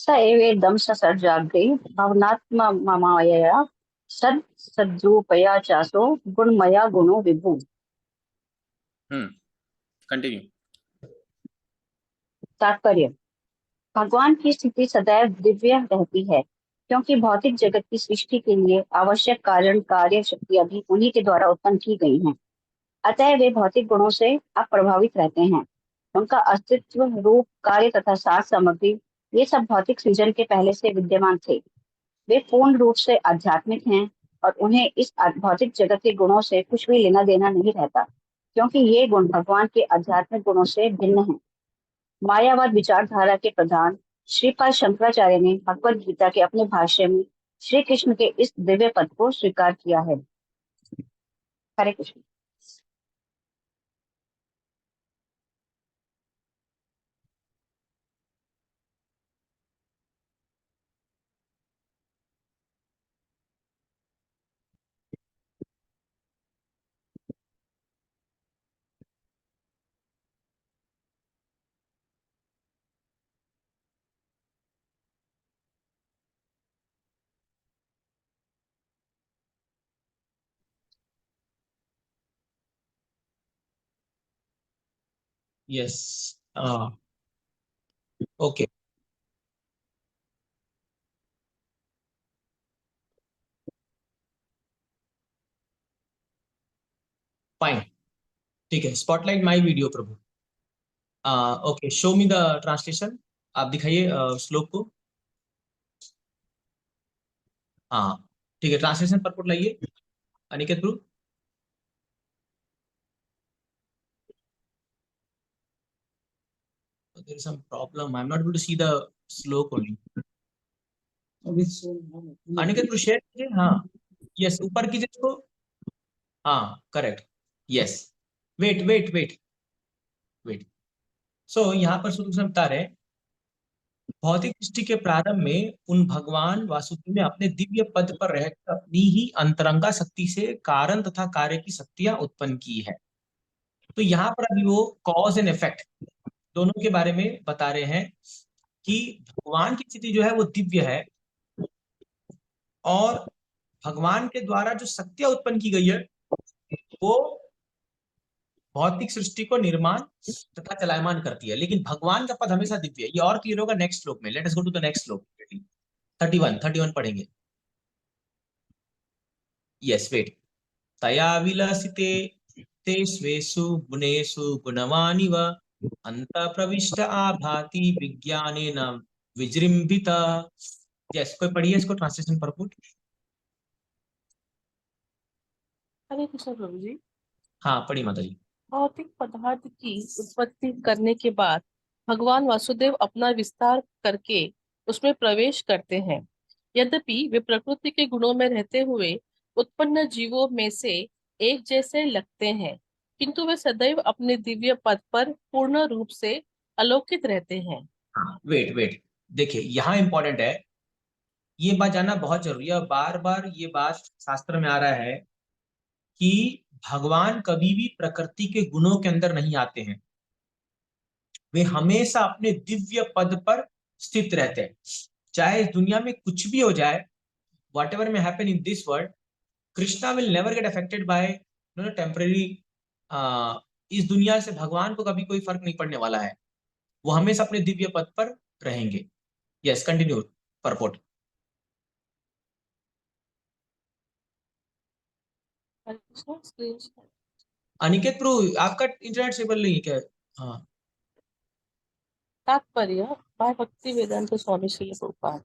स एवेदं स सर्जाग्रे भवनात्ममायया सद सद्रूपया चासो गुणमया गुणो विभु। कंटिन्यू। तात्पर्य: भगवान की स्थिति सदैव दिव्य रहती है, क्योंकि भौतिक जगत की सृष्टि के लिए आवश्यक कारण कार्य शक्तियां भी उन्हीं के द्वारा उत्पन्न की गई हैं। अतः वे भौतिक गुणों से अप्रभावित रहते हैं। उनका अस्तित्व, रूप, कार्य तथा साज सामग्री, ये सब भौतिक सृजन के पहले से विद्यमान थे। वे पूर्ण रूप से आध्यात्मिक हैं और उन्हें इस भौतिक जगत के गुणों से कुछ भी लेना देना नहीं रहता, क्योंकि ये गुण भगवान के आध्यात्मिक गुणों से भिन्न हैं। मायावाद विचारधारा के प्रधान श्रीपाद शंकराचार्य ने भगवद गीता के अपने भाष्य में श्री कृष्ण के इस दिव्य पद को स्वीकार किया है। हरे कृष्ण। यस। ओके, फाइन, ठीक है। Spotlight my video Prabhu. Okay, show me the translation. आप दिखाइए श्लोक को। हाँ, ठीक है, ट्रांसलेशन परपोर्ट लाइए अनिकेत प्रभु। There is some problem. I'm not able to see the slok only. Aniket Prabhu share कीजिए। हाँ, यस, ऊपर कीजिए इसको। हाँ, correct, yes. Wait wait wait wait. So यहाँ पर शुरू से बता रहे हैं, भौतिक सृष्टि के प्रारंभ में उन भगवान वासुदेव ने अपने दिव्य पद पर रहकर अपनी ही अंतरंगा शक्ति से कारण तथा कार्य की शक्तियां उत्पन्न की है। तो यहाँ पर अभी वो कॉज एंड इफेक्ट दोनों के बारे में बता रहे हैं कि भगवान की स्थिति जो है वो दिव्य है, और भगवान के द्वारा जो शक्तियां उत्पन्न की गई है वो भौतिक सृष्टि को निर्माण तथा चलायमान करती है। लेकिन भगवान का पद हमेशा दिव्य है। ये और क्लियर होगा नेक्स्ट श्लोक में। Let us go to the next shloka. 31 पढ़ेंगे। Yes, wait. तया विलसिते ते स्वेषु गुणेषु गुणवानिव अंत प्रविष्ट आभाति विज्ञानेन विजृंभिता। यस, कोई पढ़िए इसको ट्रांसलेशन परपुट। हरे कृष्ण प्रभु जी। हाँ, पढ़ी माता जी। भौतिक पदार्थ की उत्पत्ति करने के बाद भगवान वासुदेव अपना विस्तार करके उसमें प्रवेश करते हैं। यद्यपि वे प्रकृति के गुणों में रहते हुए उत्पन्न जीवों में से एक जैसे लगते हैं, किंतु वे सदैव अपने दिव्य पद पर पूर्ण रूप से अलौकित रहते हैं। हाँ, वेट वेट, देखिए यहाँ इंपॉर्टेंट है, ये बात जानना बहुत जरूरी है। बार बार ये बात शास्त्र में आ रहा है कि भगवान कभी भी प्रकृति के गुणों के अंदर नहीं आते हैं। वे हमेशा अपने दिव्य पद पर स्थित रहते हैं। चाहे इस दुनिया में कुछ भी हो जाए, whatever may happen in this world, Krishna will never get affected by temporary. इस दुनिया से भगवान को कभी कोई फर्क नहीं पड़ने वाला है। वो हमेशा अपने दिव्य पद पर रहेंगे। Yes, continue purport. Aniket pro, आपका इंटरनेट स्टेबल नहीं है क्या? हाँ। तात्पर्य: भाई भक्ति वेदांत स्वामी श्री प्रभुपाद।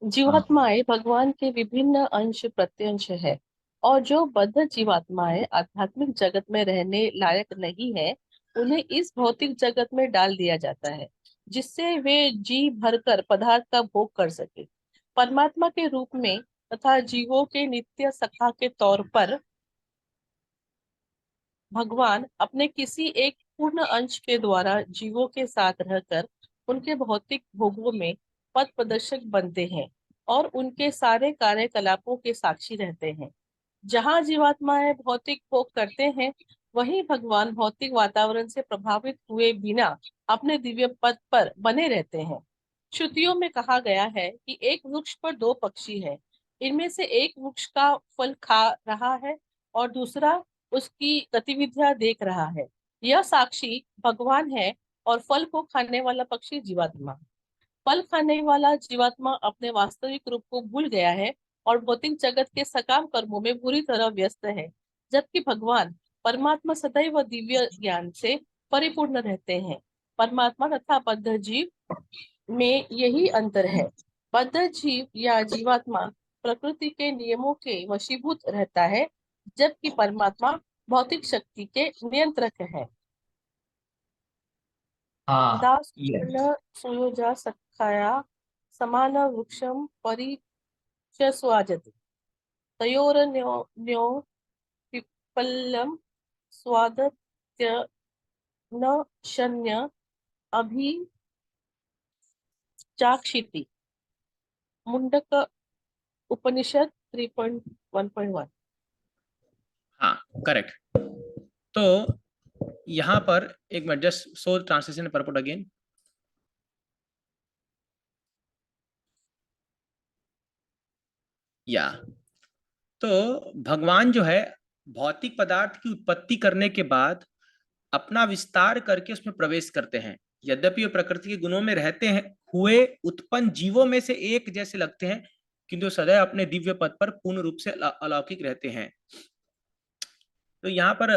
जीवात्माएं भगवान के विभिन्न अंश प्रत्यंश है, और जो बद्ध जीवात्माएं आध्यात्मिक जगत में रहने लायक नहीं है, उन्हें इस भौतिक जगत में डाल दिया जाता है, जिससे वे जी भरकर पदार्थ का भोग कर सके। परमात्मा के रूप में तथा जीवों के नित्य सखा के तौर पर भगवान अपने किसी एक पूर्ण अंश के द्वारा जीवों के साथ रहकर उनके भौतिक भोगों में पथ प्रदर्शक बनते हैं और उनके सारे कार्यकलापों के साक्षी रहते हैं। जहाँ जीवात्माएं भौतिक भोग करते हैं, वहीं भगवान भौतिक वातावरण से प्रभावित हुए बिना अपने दिव्य पद पर बने रहते हैं। श्रुतियों में कहा गया है कि एक वृक्ष पर दो पक्षी है। इनमें से एक वृक्ष का फल खा रहा है और दूसरा उसकी गतिविधियां देख रहा है। यह साक्षी भगवान है और फल को खाने वाला पक्षी जीवात्मा। फल खाने वाला जीवात्मा अपने वास्तविक रूप को भूल गया है और भौतिक जगत के सकाम कर्मों में बुरी तरह व्यस्त है, जबकि भगवान परमात्मा सदैव दिव्य ज्ञान से परिपूर्ण रहते हैं। परमात्मा तथा बद्ध जीव में यही अंतर है। बद्ध जीव या जीवात्मा प्रकृति के नियमों के वशीभूत रहता है, जबकि परमात्मा भौतिक शक्ति के नियंत्रक है। हाँ दास ये न सुयोजा सखाया समान वृक्षम परिचस्वाजति तयोरन्यो पिप्पलम स्वादत्य न शन्य अभि चाक्षिति। मुंडक उपनिषद 3.1.1। हाँ करेक्ट। तो यहाँ पर एक minute, just so translation purport again. या तो भगवान जो है भौतिक पदार्थ की उत्पत्ति करने के बाद अपना विस्तार करके उसमें प्रवेश करते हैं। यद्यपि वे प्रकृति के गुणों में रहते हैं हुए उत्पन्न जीवों में से एक जैसे लगते हैं, किंतु सदैव अपने दिव्य पद पर पूर्ण रूप से अलौकिक रहते हैं। तो यहाँ पर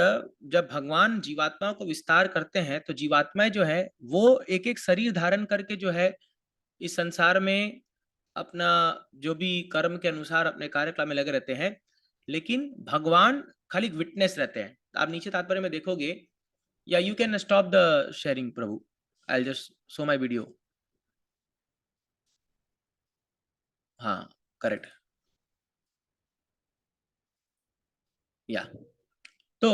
जब भगवान जीवात्माओं को विस्तार करते हैं तो जीवात्माएं जो है वो एक एक शरीर धारण करके जो है इस संसार में अपना जो भी कर्म के अनुसार अपने कार्यक्रम में लगे रहते हैं, लेकिन भगवान खाली विटनेस रहते हैं। आप नीचे तात्पर्य में देखोगे, या you can stop the sharing Prabhu, I just show my video. हाँ करेक्ट। या तो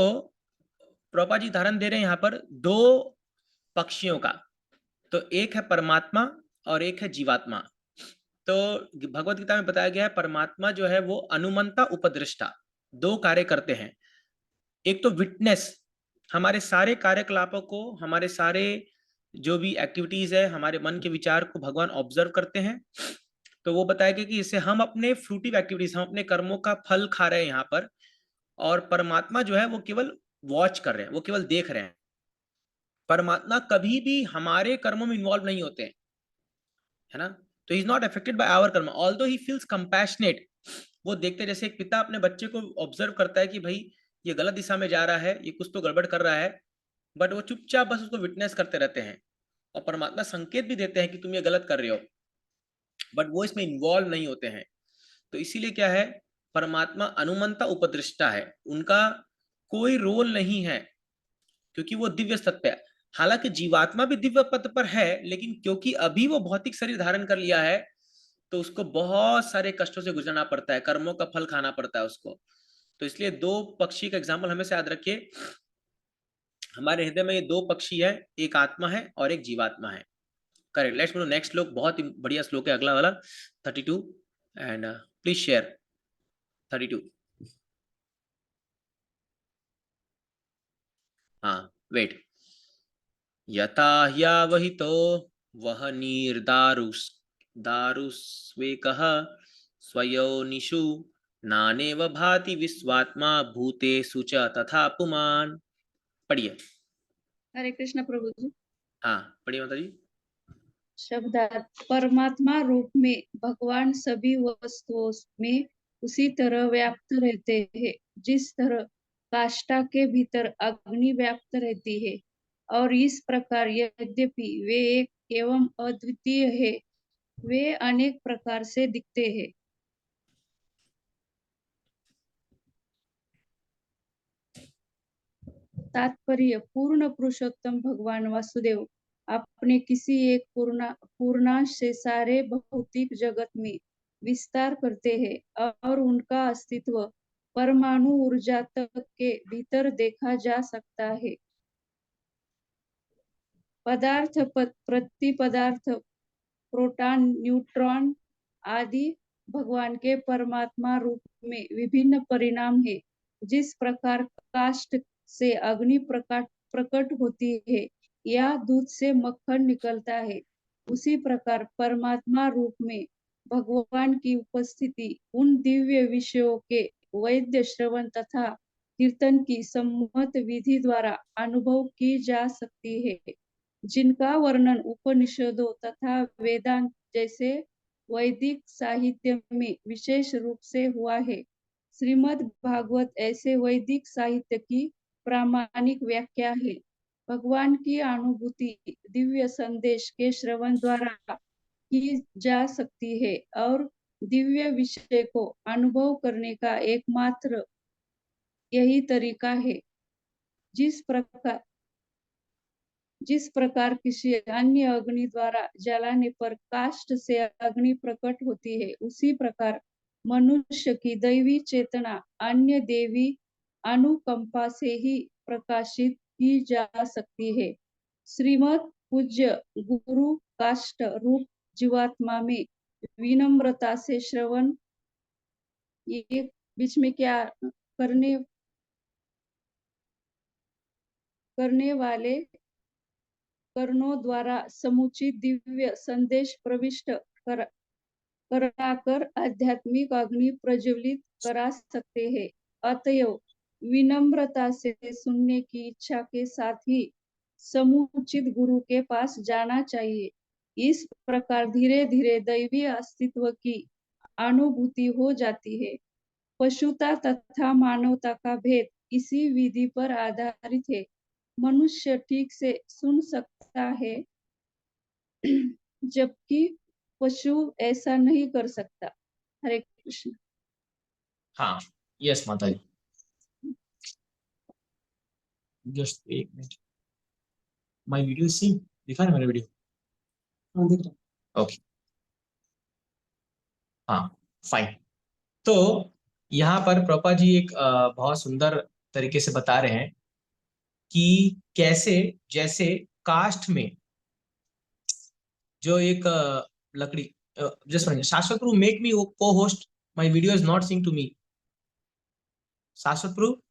प्रभुपाद जी धारण दे रहे हैं यहाँ पर दो पक्षियों का, तो एक है परमात्मा और एक है जीवात्मा। तो भगवत गीता में बताया गया है परमात्मा जो है वो अनुमंता उपदृष्टा दो कार्य करते हैं। एक तो विटनेस, हमारे सारे कार्यकलापों को, हमारे सारे जो भी एक्टिविटीज है, हमारे मन के विचार को भगवान ऑब्जर्व करते हैं। तो वो बताया गया कि इससे हम अपने फ्रूटिव एक्टिविटीज, हम अपने कर्मों का फल खा रहे हैं यहाँ पर, और परमात्मा जो है वो केवल वॉच कर रहे हैं, वो केवल देख रहे हैं। परमात्मा कभी भी हमारे कर्मों में इन्वॉल्व नहीं होते हैं, है ना। तो he is not affected by our karma, although he feels compassionate. वो देखते जैसे एक पिता अपने बच्चे को ऑब्जर्व करता है कि भाई ये गलत दिशा में जा रहा है, ये कुछ तो गड़बड़ कर रहा है, बट वो चुपचाप बस उसको विटनेस करते रहते हैं। और परमात्मा संकेत भी देते हैं कि तुम ये गलत कर रहे हो, बट वो इसमें इन्वॉल्व नहीं होते हैं। तो इसीलिए क्या है, परमात्मा अनुमंता उपदृष्टा है, उनका कोई रोल नहीं है, क्योंकि वो दिव्य सत्य है। हालांकि जीवात्मा भी दिव्य पद पर है, लेकिन क्योंकि अभी वो भौतिक शरीर धारण कर लिया है, तो उसको बहुत सारे कष्टों से गुजरना पड़ता है, कर्मों का फल खाना पड़ता है उसको। तो इसलिए दो पक्षी का एग्जाम्पल हमेशा याद रखिए, हमारे हृदय में ये दो पक्षी है, एक आत्मा है और एक जीवात्मा है। करेक्ट। लेट्स मूव नेक्स्ट श्लोक, बहुत ही बढ़िया श्लोक है अगला वाला 32, एंड प्लीज शेयर 32। हाँ वेट। यथा ह्यावहितो वह नीर्दारुस् दारुस्वेकः स्वयोनिषु नानेव भाति विश्वात्मा भूतेषु च तथा पुमान्। पढ़िए। हरे कृष्ण प्रभु जी। हाँ पढ़िए माता जी। शब्दार्थ परमात्मा रूप में भगवान सभी वस्तुओं में उसी तरह व्याप्त रहते हैं जिस तरह काष्ठा के भीतर अग्नि व्याप्त रहती है, और इस प्रकार यद्यपि वे एक एवं अद्वितीय है, वे अनेक प्रकार से दिखते हैं। तात्पर्य, पूर्ण पुरुषोत्तम भगवान वासुदेव अपने किसी एक पूर्णांश से सारे भौतिक जगत में विस्तार करते हैं और उनका अस्तित्व परमाणु ऊर्जा तक के भीतर देखा जा सकता है। पदार्थ, प्रतिपदार्थ, प्रोटॉन, न्यूट्रॉन आदि भगवान के परमात्मा रूप में विभिन्न परिणाम है। जिस प्रकार काष्ठ से अग्नि प्रकट होती है या दूध से मक्खन निकलता है, उसी प्रकार परमात्मा रूप में भगवान की उपस्थिति उन दिव्य विषयों के वैद्य श्रवण तथा कीर्तन की सम्मत विधि द्वारा अनुभव की जा सकती है, जिनका वर्णन उपनिषदों तथा वेदांत जैसे वैदिक साहित्य में विशेष रूप से हुआ है। श्रीमद् भागवत ऐसे वैदिक साहित्य की प्रामाणिक व्याख्या है। भगवान की अनुभूति दिव्य संदेश के श्रवण द्वारा की जा सकती है और दिव्य विषय को अनुभव करने का एकमात्र यही तरीका है। जिस प्रकार किसी अन्य अग्नि द्वारा जलाने पर काष्ठ से अग्नि प्रकट होती है, उसी प्रकार मनुष्य की दैवी चेतना अन्य देवी अनुकंपा से ही प्रकाशित की जा सकती है। श्रीमद् पूज्य गुरु काष्ठ रूप जीवात्मा में विनम्रता से श्रवण, ये बीच में क्या करने वाले कर्णों द्वारा समुचित दिव्य संदेश प्रविष्ट कराकर आध्यात्मिक अग्नि प्रज्वलित करा सकते हैं। अतएव विनम्रता से सुनने की इच्छा के साथ ही समुचित गुरु के पास जाना चाहिए। इस प्रकार धीरे धीरे दैवी अस्तित्व की अनुभूति हो जाती है। पशुता तथा मानवता का भेद इसी विधि पर आधारित है। मनुष्य ठीक से सुन सकता है, जबकि पशु ऐसा नहीं कर सकता। हरे कृष्ण। हाँ, यस माता जी, जस्ट एक मिनट, माय वीडियो सी दिखा ना मेरा वीडियो? हाँ दिख रहा। ओके, हाँ, फाइन। तो यहाँ पर प्रभुपाद जी एक बहुत सुंदर तरीके से बता रहे हैं कि कैसे, जैसे काष्ठ में जो एक लकड़ी, जस्ट शाश्वत प्रभु make me co-host, my video is not sing to me. Shashwat Prabhu,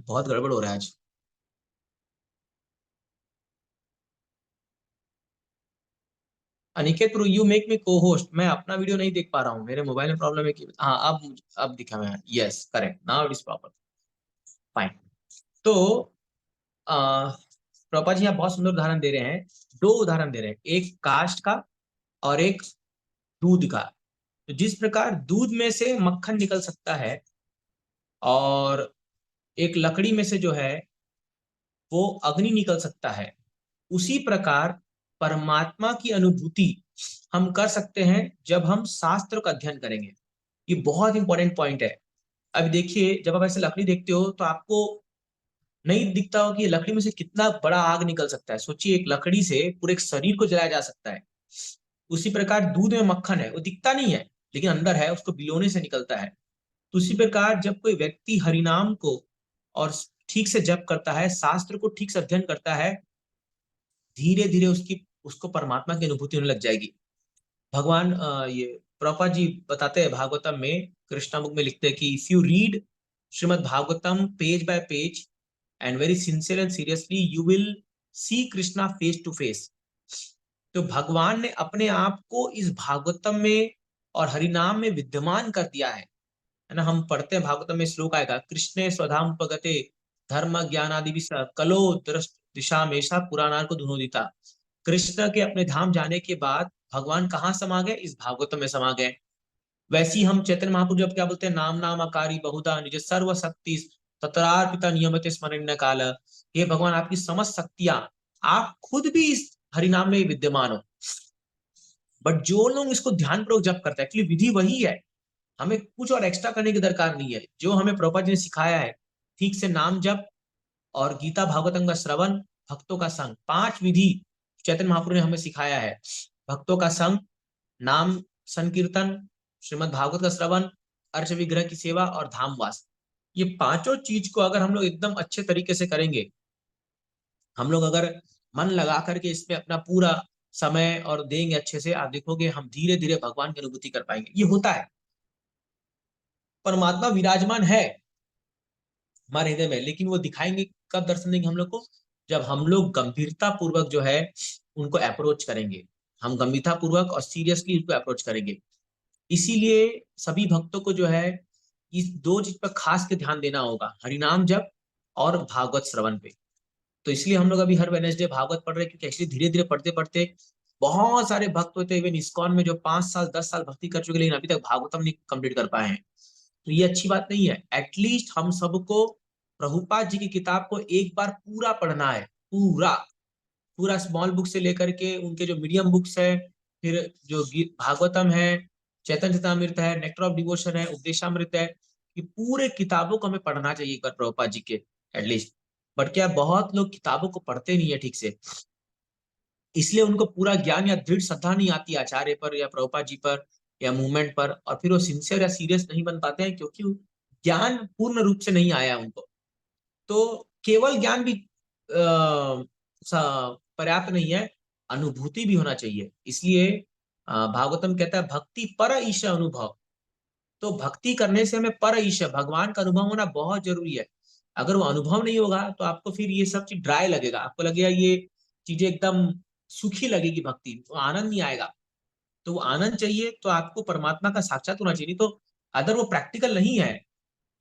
बहुत गड़बड़ हो रहा है आज। Aniket Prabhu, you make me co-host. मैं अपना वीडियो नहीं देख पा रहा हूँ, मेरे मोबाइल में प्रॉब्लम है कि हाँ, अब दिखा मैं। Yes, correct, now it is proper, fine. तो प्रभुपाद जी यहाँ बहुत सुंदर उदाहरण दे रहे हैं, दो उदाहरण दे रहे हैं, एक काष्ठ का और एक दूध का। तो जिस प्रकार दूध में से मक्खन निकल सकता है और एक लकड़ी में से जो है वो अग्नि निकल सकता है, उसी प्रकार परमात्मा की अनुभूति हम कर सकते हैं जब हम शास्त्र का अध्ययन करेंगे। ये बहुत इंपॉर्टेंट पॉइंट है। अब देखिए, जब आप ऐसे लकड़ी देखते हो तो आपको नहीं दिखता हो कि लकड़ी में से कितना बड़ा आग निकल सकता है। सोचिए, एक लकड़ी से पूरे एक शरीर को जलाया जा सकता है। उसी प्रकार दूध में मक्खन है, वो दिखता नहीं है लेकिन अंदर है, उसको बिलोने से निकलता है। तो उसी प्रकार जब कोई व्यक्ति हरिनाम को और ठीक से जप करता है, शास्त्र को ठीक से अध्ययन करता है, धीरे धीरे उसको परमात्मा की अनुभूति होने लग जाएगी। भगवान ये प्रभुपाद जी बताते हैं भागवतम में, कृष्णा बुक में लिखते हैं कि if you read Shrimad Bhagavatam page by page and very sincere and seriously, you will see Krishna face to face. तो भगवान ने अपने आप को इस भागवतम में और हरिनाम में विद्यमान कर दिया है ना। हम पढ़ते हैं भागवतम में श्लोक आएगा, कृष्णे स्वधाम उपगते धर्म ज्ञान आदि भी कलो दृष्ट दिशा मेषा पुराणार को धुनोदिता। कृष्ण के अपने धाम जाने के बाद भगवान कहाँ समा गए? इस भागवतम में समा गए। वैसे ही हम चैतन्य महाप्रभु जब क्या बोलते हैं, नाम नाम आकारी बहुधा निज सर्व शक्ति तत्रार्पिता नियमित स्मरण काल। ये भगवान, आपकी समस्त शक्तियां, आप खुद भी इस हरिनाम में विद्यमान हो। बट जो लोग इसको ध्यानपूर्वक जप करते हैं, एक्चुअली विधि वही है, हमें कुछ और एक्स्ट्रा करने की दरकार नहीं है। जो हमें प्रभुपाद जी ने सिखाया है, ठीक से नाम जप और गीता भागवतम का श्रवण, भक्तों का संग, 5 विधि चैतन्य महाप्रभु ने हमें सिखाया है। भक्तों का संग, नाम संकीर्तन, श्रीमद् भागवत का श्रवण, अर्च विग्रह की सेवा और धामवास। ये पांचों चीज को अगर हम लोग एकदम अच्छे तरीके से करेंगे, हम लोग अगर मन लगा करके इसमें अपना पूरा समय और देंगे अच्छे से, आप देखोगे हम धीरे धीरे भगवान की अनुभूति कर पाएंगे। ये होता है, परमात्मा विराजमान है हमारे हृदय में, लेकिन वो दिखाएंगे कब, दर्शन देंगे हम लोग को, जब हम लोग गंभीरता पूर्वक जो है उनको अप्रोच करेंगे, हम गंभीरता पूर्वक और सीरियसली उनको अप्रोच करेंगे। इसीलिए सभी भक्तों को जो है इस दो चीज पर खास के ध्यान देना होगा, हरिनाम जप और भागवत श्रवण पे। तो इसलिए हम लोग अभी हर वेडनेसडे भागवत पढ़ रहे हैं, क्योंकि एक्चुअली धीरे धीरे पढ़ते पढ़ते बहुत सारे भक्त होते हैं इवन इस्कॉन में जो 5 साल 10 साल भक्ति कर चुके, लेकिन अभी तक भागवतम नहीं कंप्लीट कर पाए हैं। तो ये अच्छी बात नहीं है। एटलीस्ट हम सबको प्रभुपाद जी की किताब को एक बार पूरा पढ़ना है, पूरा पूरा स्मॉल बुक से लेकर के उनके जो मीडियम बुक्स है, फिर जो भागवतम है, चैतन्य चरितामृत है, नेक्टर ऑफ डिवोशन है, उपदेशामृत है, ये पूरे किताबों को हमें पढ़ना चाहिए एक बार प्रभुपाद जी के एटलीस्ट। बट क्या बहुत लोग किताबों को पढ़ते नहीं है ठीक से, इसलिए उनको पूरा ज्ञान या दृढ़ श्रद्धा नहीं आती आचार्य पर या प्रभुपाद जी पर या मूवमेंट पर, और फिर वो सिंसियर या सीरियस नहीं बन पाते हैं क्योंकि ज्ञान पूर्ण रूप से नहीं आया उनको। तो केवल ज्ञान भी पर्याप्त नहीं है, अनुभूति भी होना चाहिए। इसलिए भागवतम कहता है भक्ति पर ईश अनुभव। तो भक्ति करने से हमें पर ईश भगवान का अनुभव होना बहुत जरूरी है। अगर वो अनुभव नहीं होगा तो आपको फिर ये सब चीज ड्राई लगेगा, आपको लगेगा ये चीजें एकदम सूखी लगेगी, भक्ति तो आनंद नहीं आएगा। तो वो आनंद चाहिए तो आपको परमात्मा का साक्षात होना चाहिए। तो अगर वो प्रैक्टिकल नहीं है,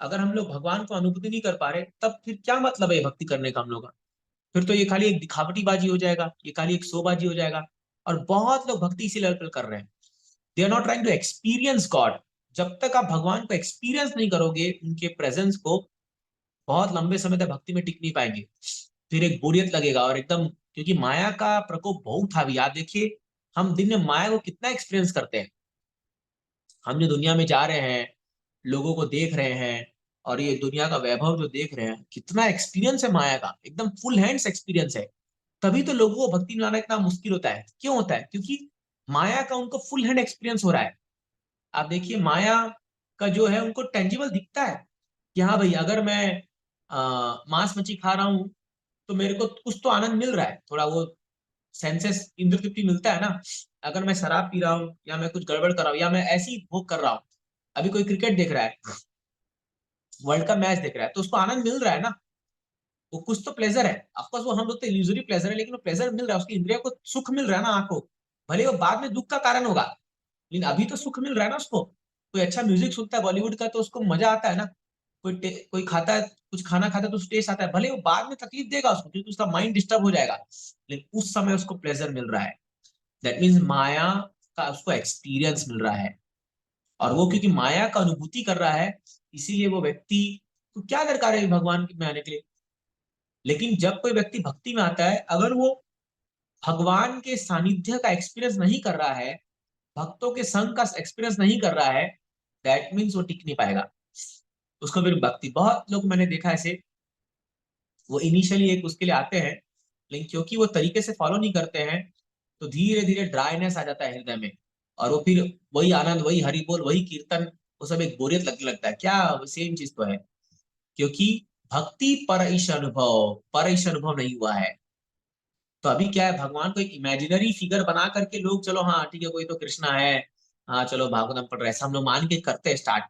अगर हम लोग भगवान को अनुभूति नहीं कर पा रहे, तब फिर क्या मतलब है भक्ति करने का हम लोग का? फिर तो ये खाली एक दिखावटी बाजी हो जाएगा, ये खाली एक शो बाजी हो जाएगा। और बहुत लोग भक्ति इसी लेवल पर कर रहे हैं, they are not trying to experience God. जब तक आप भगवान को एक्सपीरियंस नहीं करोगे, उनके प्रेजेंस को, बहुत लंबे समय तक भक्ति में टिक नहीं पाएंगे। फिर एक बोरियत लगेगा और एकदम, क्योंकि माया का प्रकोप बहुत था भी। आप देखिए हम दिन में माया को कितना एक्सपीरियंस करते हैं। हम जो दुनिया में जा रहे हैं, लोगों को देख रहे हैं, और ये दुनिया का वैभव जो देख रहे हैं, कितना एक्सपीरियंस है माया का, एकदम फुल हैंड्स एक्सपीरियंस है। तभी तो लोगों को भक्ति में लाना इतना मुश्किल होता है। क्यों होता है? क्योंकि माया का उनको फुल हैंड एक्सपीरियंस हो रहा है। आप देखिए माया का जो है उनको टेंजिबल दिखता है कि हाँ भाई, अगर मैं मांस मच्छी खा रहा हूँ तो मेरे को कुछ तो आनंद मिल रहा है, थोड़ा वो सेंसेस इंद्र तृप्ति मिलता है ना। अगर मैं शराब पी रहा हूँ या मैं कुछ गड़बड़ कर रहा हूँ या मैं ऐसी भोग कर रहा हूँ, अभी कोई क्रिकेट देख रहा है, वर्ल्ड का मैच देख रहा है, तो उसको आनंद मिल रहा है ना, वो कुछ तो प्लेजर है। ऑफकोर्स वो हम लोग तो इल्यूजरी प्लेजर है, लेकिन वो प्लेजर मिल रहा है, उसकी इंद्रियों को सुख मिल रहा है ना आंखों। भले वो बाद में दुख का कारण होगा, लेकिन अभी तो सुख मिल रहा है ना उसको। कोई अच्छा म्यूजिक सुनता है बॉलीवुड का तो उसको मजा आता है ना। कोई खाता है, कुछ खाना खाता है तो उसको टेस्ट आता है, भले वो बाद में तकलीफ देगा उसको क्योंकि उसका माइंड डिस्टर्ब हो जाएगा, लेकिन उस समय उसको प्लेजर मिल रहा है। दैट मीन्स माया का उसको एक्सपीरियंस मिल रहा है। और वो क्योंकि माया का अनुभूति कर रहा है, इसीलिए वो व्यक्ति तो क्या दरकार है भगवान में आने के लिए। लेकिन जब कोई व्यक्ति भक्ति में आता है, अगर वो भगवान के सानिध्य का एक्सपीरियंस नहीं कर रहा है, भक्तों के संग का एक्सपीरियंस नहीं कर रहा है, दैट मीन्स वो टिक नहीं पाएगा। उसको फिर भक्ति, बहुत लोग मैंने देखा ऐसे, वो इनिशियली एक उसके लिए आते हैं, लेकिन क्योंकि वो तरीके से फॉलो नहीं करते हैं, तो धीरे धीरे ड्राइनेस आ जाता है हृदय में। और वो फिर वही आनंद, वही हरि बोल, वही कीर्तन, वो सब एक बोरियत लगने लगता है। क्या सेम चीज तो है, क्योंकि भक्ति पर ईश अनुभव नहीं हुआ है। तो अभी क्या है, भगवान को एक इमेजिनरी फिगर बना करके लोग, चलो हाँ ठीक है कोई तो कृष्णा है, हाँ चलो भागवतम पढ़ रहे, ऐसा हम लोग मान के करते हैं स्टार्ट।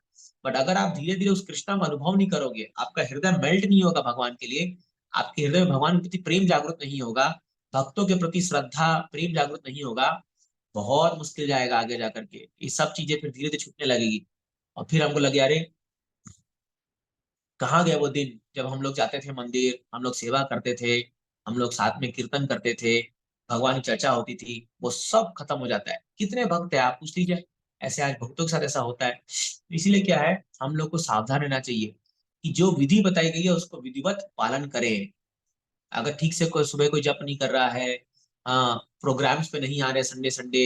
बट अगर आप धीरे धीरे उस कृष्णा का अनुभव नहीं करोगे, आपका हृदय मेल्ट नहीं होगा भगवान के लिए, आपके हृदय में भगवान के प्रति प्रेम जागृत नहीं होगा, भक्तों के प्रति श्रद्धा प्रेम जागृत नहीं होगा, बहुत मुश्किल जाएगा आगे जाकर के। ये सब चीजें फिर धीरे धीरे छूटने लगेगी। और फिर हमको लगे अरे कहाँ गया वो दिन जब हम लोग जाते थे मंदिर, हम लोग सेवा करते थे, हम लोग साथ में कीर्तन करते थे, भगवान की चर्चा होती थी, वो सब खत्म हो जाता है। कितने भक्त है आप पूछ लीजिए, ऐसे आज भक्तों के साथ ऐसा होता है। इसीलिए क्या है, हम लोग को सावधान रहना चाहिए कि जो विधि बताई गई है उसको विधिवत पालन करें। अगर ठीक से कोई सुबह कोई जप नहीं कर रहा है, हाँ प्रोग्राम्स पे नहीं आ रहे संडे संडे,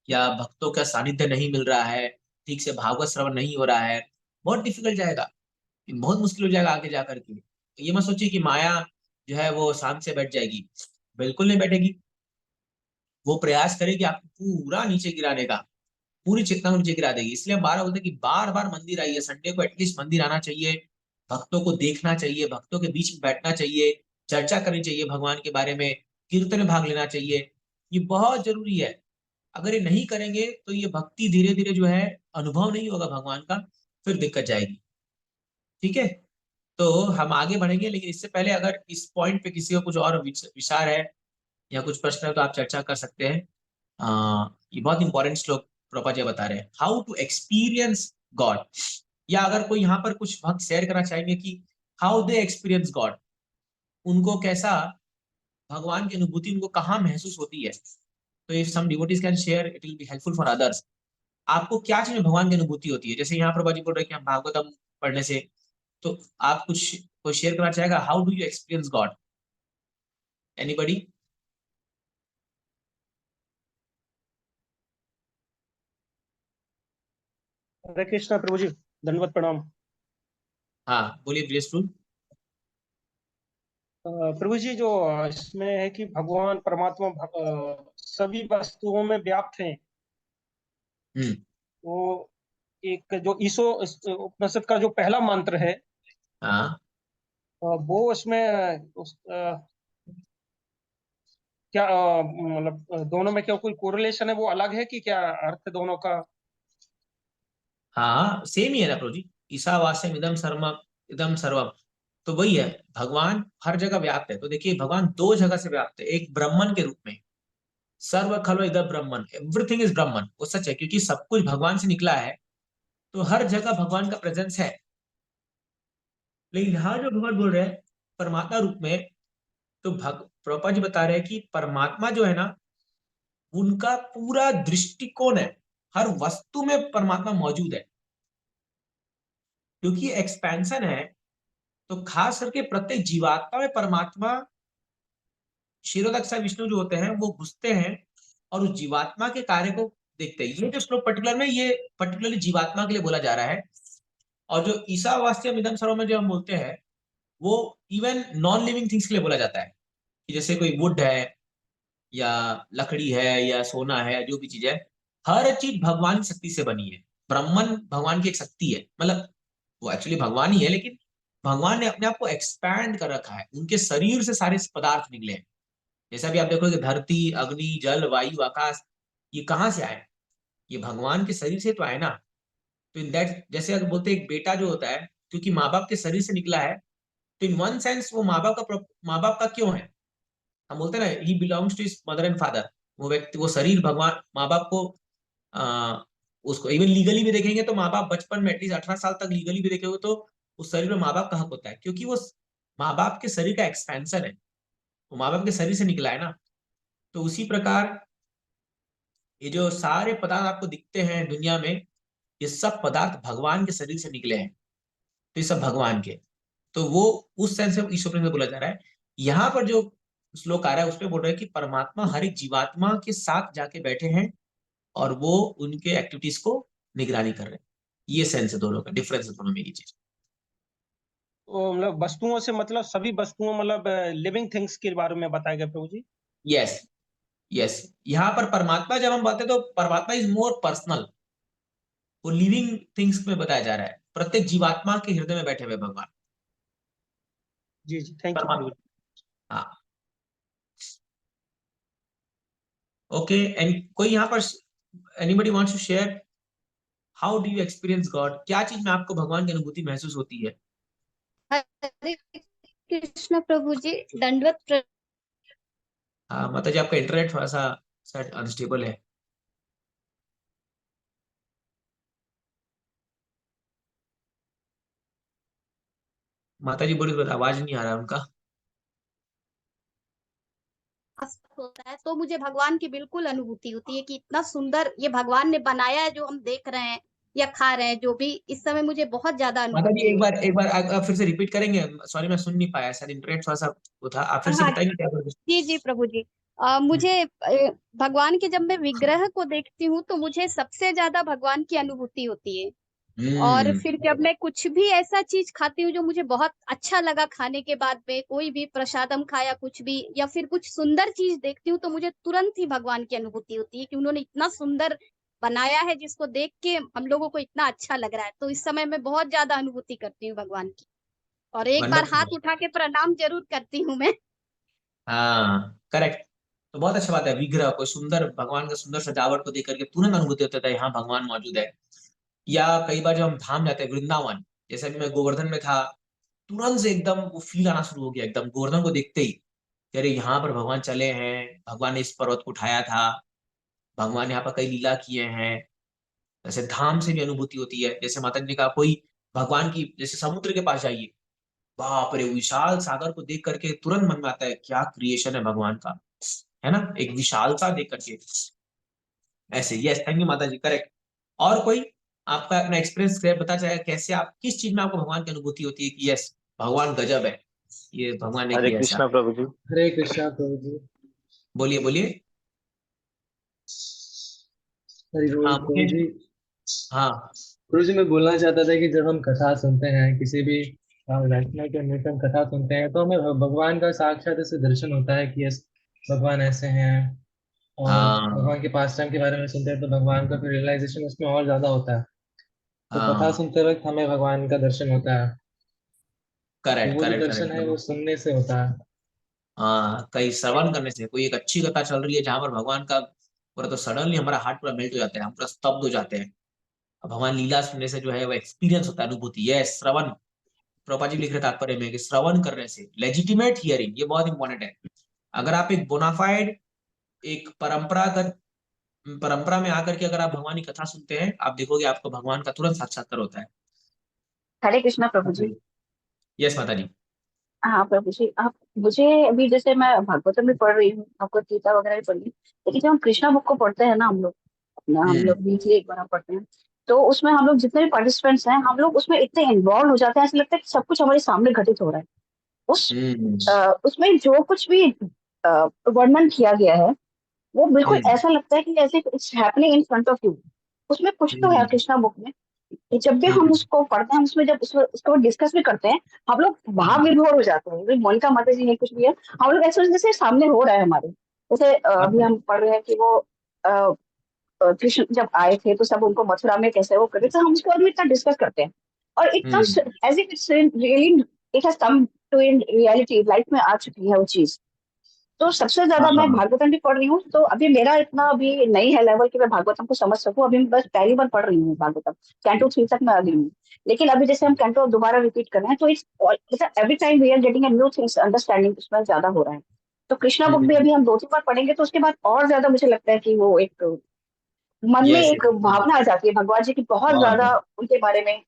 या भक्तों का सानिध्य नहीं मिल रहा है, ठीक से भागवत श्रवण नहीं हो रहा है, बहुत डिफिकल्ट जाएगा, बहुत मुश्किल हो जाएगा आगे जाकर के। ये मत सोचिए कि माया जो है वो शांत से बैठ जाएगी, बिल्कुल नहीं बैठेगी। वो प्रयास करेगी आपको पूरा नीचे गिराने का, पूरी चेतना को नीचे गिरा देगी। इसलिए हम बार बोलते हैं कि बार बार मंदिर आइए, संडे को एटलीस्ट मंदिर आना चाहिए, भक्तों को देखना चाहिए, भक्तों के बीच में बैठना चाहिए, चर्चा करनी चाहिए भगवान के बारे में, कीर्तन में भाग लेना चाहिए। ये बहुत जरूरी है। अगर ये नहीं करेंगे तो ये भक्ति धीरे धीरे जो है अनुभव नहीं होगा भगवान का, फिर दिक्कत जाएगी। ठीक है, तो हम आगे बढ़ेंगे, लेकिन इससे पहले अगर इस पॉइंट पे किसी को कुछ और विचार है या कुछ प्रश्न है तो आप चर्चा कर सकते हैं। ये बहुत इंपॉर्टेंट श्लोक प्रभुपाद जी बता रहे हैं, हाउ टू एक्सपीरियंस गॉड। या अगर कोई यहाँ पर कुछ भक्त शेयर करना चाहेंगे कि हाउ दे एक्सपीरियंस गॉड, उनको कैसा भगवान की अनुभूति उनको कहाँ महसूस होती है, तो if some devotees can share it will be helpful for others. आपको क्या चीज में भगवान की अनुभूति होती है? जैसे यहाँ प्रभुपाद जी बोल रहे हैं कि हम भागवतम पढ़ने से, तो आप कुछ कोई शेयर करना चाहेगा, how do you experience God? Anybody? Hare Krishna प्रभु जी, दंडवत प्रणाम। हाँ बोलिए ब्लेसफुल। प्रभु जी, जो इसमें है कि भगवान परमात्मा सभी वस्तुओं में व्याप्त हैं, हम्म। वो एक जो ईसो उपनिषद का जो पहला मंत्र है, हाँ वो उसमें क्या मतलब दोनों में क्या कोई कोरिलेशन है, वो अलग है कि क्या अर्थ दोनों का? हाँ सेम ही है ना प्रभु जी, ईशावास्यम इदम सर्वम इदम सर्वम, तो वही है, भगवान हर जगह व्याप्त है। तो देखिए भगवान दो जगह से व्याप्त है, एक ब्रह्मन के रूप में, सर्व खलो इदम ब्रह्मन, एवरीथिंग इज ब्रह्मन, वो सच है क्योंकि सब कुछ भगवान से निकला है, तो हर जगह भगवान का प्रेजेंस है। लेकिन यहाँ जो भगवान बोल रहे हैं परमात्मा रूप में, तो प्रभुपाद जी बता रहे हैं कि परमात्मा जो है ना, उनका पूरा दृष्टिकोण है, हर वस्तु में परमात्मा मौजूद है, क्योंकि एक्सपेंशन है। तो खास करके प्रत्येक जीवात्मा में परमात्मा क्षीरोदक विष्णु जो होते हैं वो घुसते हैं और उस जीवात्मा के कार्य को देखते हैं। ये जो श्लोक पर्टिकुलर में, ये पर्टिकुलरली जीवात्मा के लिए बोला जा रहा है। और जो ईशावास्यम इदम सर्वम में जो हम बोलते हैं, वो इवन नॉन लिविंग थिंग्स के लिए बोला जाता है, कि जैसे कोई वुड है या लकड़ी है या सोना है, जो भी चीज है, हर चीज भगवान की शक्ति से बनी है। ब्रह्मन भगवान की एक शक्ति है, मतलब वो एक्चुअली भगवान ही है, लेकिन भगवान ने अपने आप को एक्सपैंड कर रखा है, उनके शरीर से सारे पदार्थ निकले हैं। जैसा भी आप देखोगे, धरती, अग्नि, जल, वायु, आकाश, ये कहाँ से आए? ये भगवान के शरीर से तो आए ना। तो इन दैट, जैसे अगर बोलते हैं एक बेटा जो होता है, क्योंकि माँ बाप के शरीर से निकला है, तो इन वन सेंस वो माँ बाप का क्यों है? हम बोलते हैं ना, he belongs to his mother and father. वो व्यक्ति, वो शरीर भगवान माँ बाप को, आ, उसको इवन लीगली भी देखेंगे तो माँ बाप बचपन में एटलीस्ट 18 साल तक लीगली भी देखेंगे तो उस शरीर में माँ बाप का हक होता है, क्योंकि वो माँ बाप के शरीर का एक्सपेंशन है, वो माँ बाप के शरीर से निकला है ना। तो उसी प्रकार ये जो सारे पदार्थ आपको दिखते हैं दुनिया में, ये सब पदार्थ भगवान के शरीर से निकले हैं, तो ये सब भगवान के। तो वो उस सेंस में ईश्वर प्रेम से बोला जा रहा है। यहाँ पर जो श्लोक आ रहा है उसमें बोल रहा है कि परमात्मा हर एक जीवात्मा के साथ जाके बैठे हैं और वो उनके एक्टिविटीज को निगरानी कर रहे हैं। ये सेंस है दोनों का, डिफरेंस है दोनों में ये चीज। तो मतलब वस्तुओं से मतलब सभी वस्तुओं, मतलब लिविंग थिंग्स के बारे में बताया गया प्रभु जी। यस यस, यहाँ पर परमात्मा जब हम बातें, तो परमात्मा इज मोर पर्सनल, वो लिविंग थिंग्स में बताया जा रहा है, प्रत्येक जीवात्मा के हृदय में बैठे हुए भगवान। जी जी, थैंक यू प्रभु परमात्मा, जी। हाँ। ओके, एंड कोई यहाँ पर, anybody wants to share, how do you experience God? क्या चीज में आपको भगवान की अनुभूति महसूस होती है? हरे कृष्ण प्रभु जी, दंडवत हाँ माता जी, आपका इंटरनेट थोड़ा सा शायद अनस्टेबल है। माता जी बोली तो आवाज नहीं आ रहा है उनका। होता है तो मुझे भगवान की बिल्कुल अनुभूति होती है कि इतना सुंदर ये भगवान ने बनाया है, जो हम देख रहे हैं या खा रहे हैं, जो भी इस समय मुझे बहुत ज्यादा माता जी अनुभूति होती एक बार आप फिर से रिपीट करेंगे? सॉरी मैं सुन नहीं पाया, शायद इंटरनेट थोड़ा सा वो था, आप फिर है। से हाँ बताएंगे क्या बोल जी जी प्रभु जी, रहे? मुझे भगवान के जब मैं विग्रह को देखती हूँ तो मुझे सबसे ज्यादा भगवान की अनुभूति होती है। और हम्म। फिर जब मैं कुछ भी ऐसा चीज खाती हूँ जो मुझे बहुत अच्छा लगा, खाने के बाद में कोई भी प्रसादम खाया कुछ भी, या फिर कुछ सुंदर चीज देखती हूँ, तो मुझे तुरंत ही भगवान की अनुभूति होती है कि उन्होंने इतना सुंदर बनाया है जिसको देख के हम लोगों को इतना अच्छा लग रहा है। तो इस समय मैं बहुत ज्यादा अनुभूति करती हूँ भगवान की, और एक बार हाथ वंडरफुल। उठा के प्रणाम जरूर करती हूँ मैं। हाँ करेक्ट। तो बहुत अच्छा बात है, विग्रह को सुंदर, भगवान का सुंदर सजावट को देख करके तुरंत अनुभूति होता है यहाँ भगवान मौजूद है। या कई बार जब हम धाम जाते हैं वृंदावन, जैसे अभी मैं गोवर्धन में था, तुरंत से एकदम वो फील आना शुरू हो गया, एकदम गोवर्धन को देखते ही कि अरे यहाँ पर भगवान चले हैं, भगवान ने इस पर्वत को उठाया था, भगवान यहाँ पर कई लीला किए हैं। जैसे धाम से भी अनुभूति होती है, जैसे माता जी ने कहा कोई भगवान की, जैसे समुद्र के पास जाइए, बाप रे विशाल सागर को देख करके तुरंत मन में आता है क्या क्रिएशन है भगवान का, है ना, एक विशालता देख करके ऐसे। यस, थैंक यू माता जी, करेक्ट। और कोई आपका अपना एक्सपीरियंस बता चाहे, कैसे आप किस चीज में आपको भगवान की अनुभूति होती है कि यस भगवान गजब है, ये भगवान ने हरे किया ऐसा। कृष्णा प्रभु जी। हरे कृष्णा प्रभु जी। बोलिए बोलिए। हरि बोल हाँ प्रभु जी। हाँ प्रभु जी, मैं बोलना चाहता था कि जब हम कथा सुनते हैं, किसी भी वैष्णव के अनुष्ठान कथा सुनते हैं, तो हमें भगवान का साक्षात ऐसे दर्शन होता है कि यस, भगवान ऐसे हैं। और हाँ भगवान के पास टाइम के बारे में सुनते हैं तो भगवान का फिर रियलाइजेशन उसमें और ज्यादा होता है। तो कथा हाँ, सुनते वक्त हमें भगवान का दर्शन होता है। तो करेक्ट वो जो करेक्ट दर्शन है वो करेक्ट। सुनने से होता है। हाँ, कई श्रवण करने से, कोई एक अच्छी कथा चल रही है जहां पर भगवान का पूरा, तो सडनली हमारा हार्ट पूरा मेल्ट हो जाता है, हम पूरा स्तब्ध हो जाते हैं। अब भगवान लीला सुनने से जो है वो एक्सपीरियंस होता है, अनुभूति। ये श्रवण, प्रभुपाद जी लिख रहे तात्पर्य में कि श्रवण करने से, लेजिटिमेट हियरिंग, ये बहुत इंपॉर्टेंट है। अगर आप एक बोनाफाइड, एक परंपरागत परंपरा में आकर के अगर आप भगवान की कथा सुनते हैं, आप देखोगे आपको भगवान का तुरंत साक्षात्कार होता है। हरे कृष्णा प्रभु जी। यस माता जी। हाँ प्रभु जी, आप मुझे अभी जैसे मैं भागवतम भी पढ़ रही हूँ, भगवत गीता वगैरह भी पढ़ रही हूँ, लेकिन जब हम कृष्णा बुक को पढ़ते हैं ना, हम लोग अपना हम हम्म लोग वीकली एक बार पढ़ते हैं, तो उसमें हम लोग जितने भी पार्टिसिपेंट्स हैं, हम लोग उसमें इतने इन्वॉल्व हो जाते हैं, ऐसा लगता है कि सब कुछ हमारे सामने घटित हो रहा है। उस हम्म उसमें जो कुछ भी वर्णन किया गया है, वो बिल्कुल हम्म ऐसा लगता है कि ऐसे it's happening in front of you. उसमें कुछ तो है हम्म कृष्णा बुक में कि जब भी हम हम्म उसको पढ़ते हैं, उसमें जब उसको डिस्कस भी करते हैं, हम लोग भाव हम्म। विभोर हो जाते हैं। मोनिका माता जी ने कुछ भी है, हम लोग ऐसे जैसे सामने हो रहा है हमारे। जैसे अभी हम पढ़ रहे हैं कि वो कृष्ण जब आए थे तो सब उनको मथुरा में कैसे वो करते, तो हम उसके बारे में इतना डिस्कस करते हैं, और इतना hmm, as if it's really, it has come to in reality, life में आ चुकी है वो चीज। तो सबसे ज्यादा मैं हाँ भागवतम भी पढ़ रही हूँ, तो अभी मेरा इतना अभी नहीं है लेवल कि मैं भागवतम को समझ सकूं। अभी मैं बस पहली बार पढ़ रही हूँ भागवतम, कैंटो 3 तक मैं आ गई हूँ। लेकिन अभी जैसे हम कैंटो दोबारा रिपीट कर रहे हैं, तो इट्स मतलब every time we are getting a new things, understanding उसमें ज्यादा हो रहा है। तो कृष्णा बुक भी हम्म। अभी हम 2-3 बार पढ़ेंगे, तो उसके बाद और ज्यादा मुझे लगता है कि वो एक मन में यस एक भावना आ जाती है भगवान जी की, बहुत बहुत ज्यादा उनके बारे में,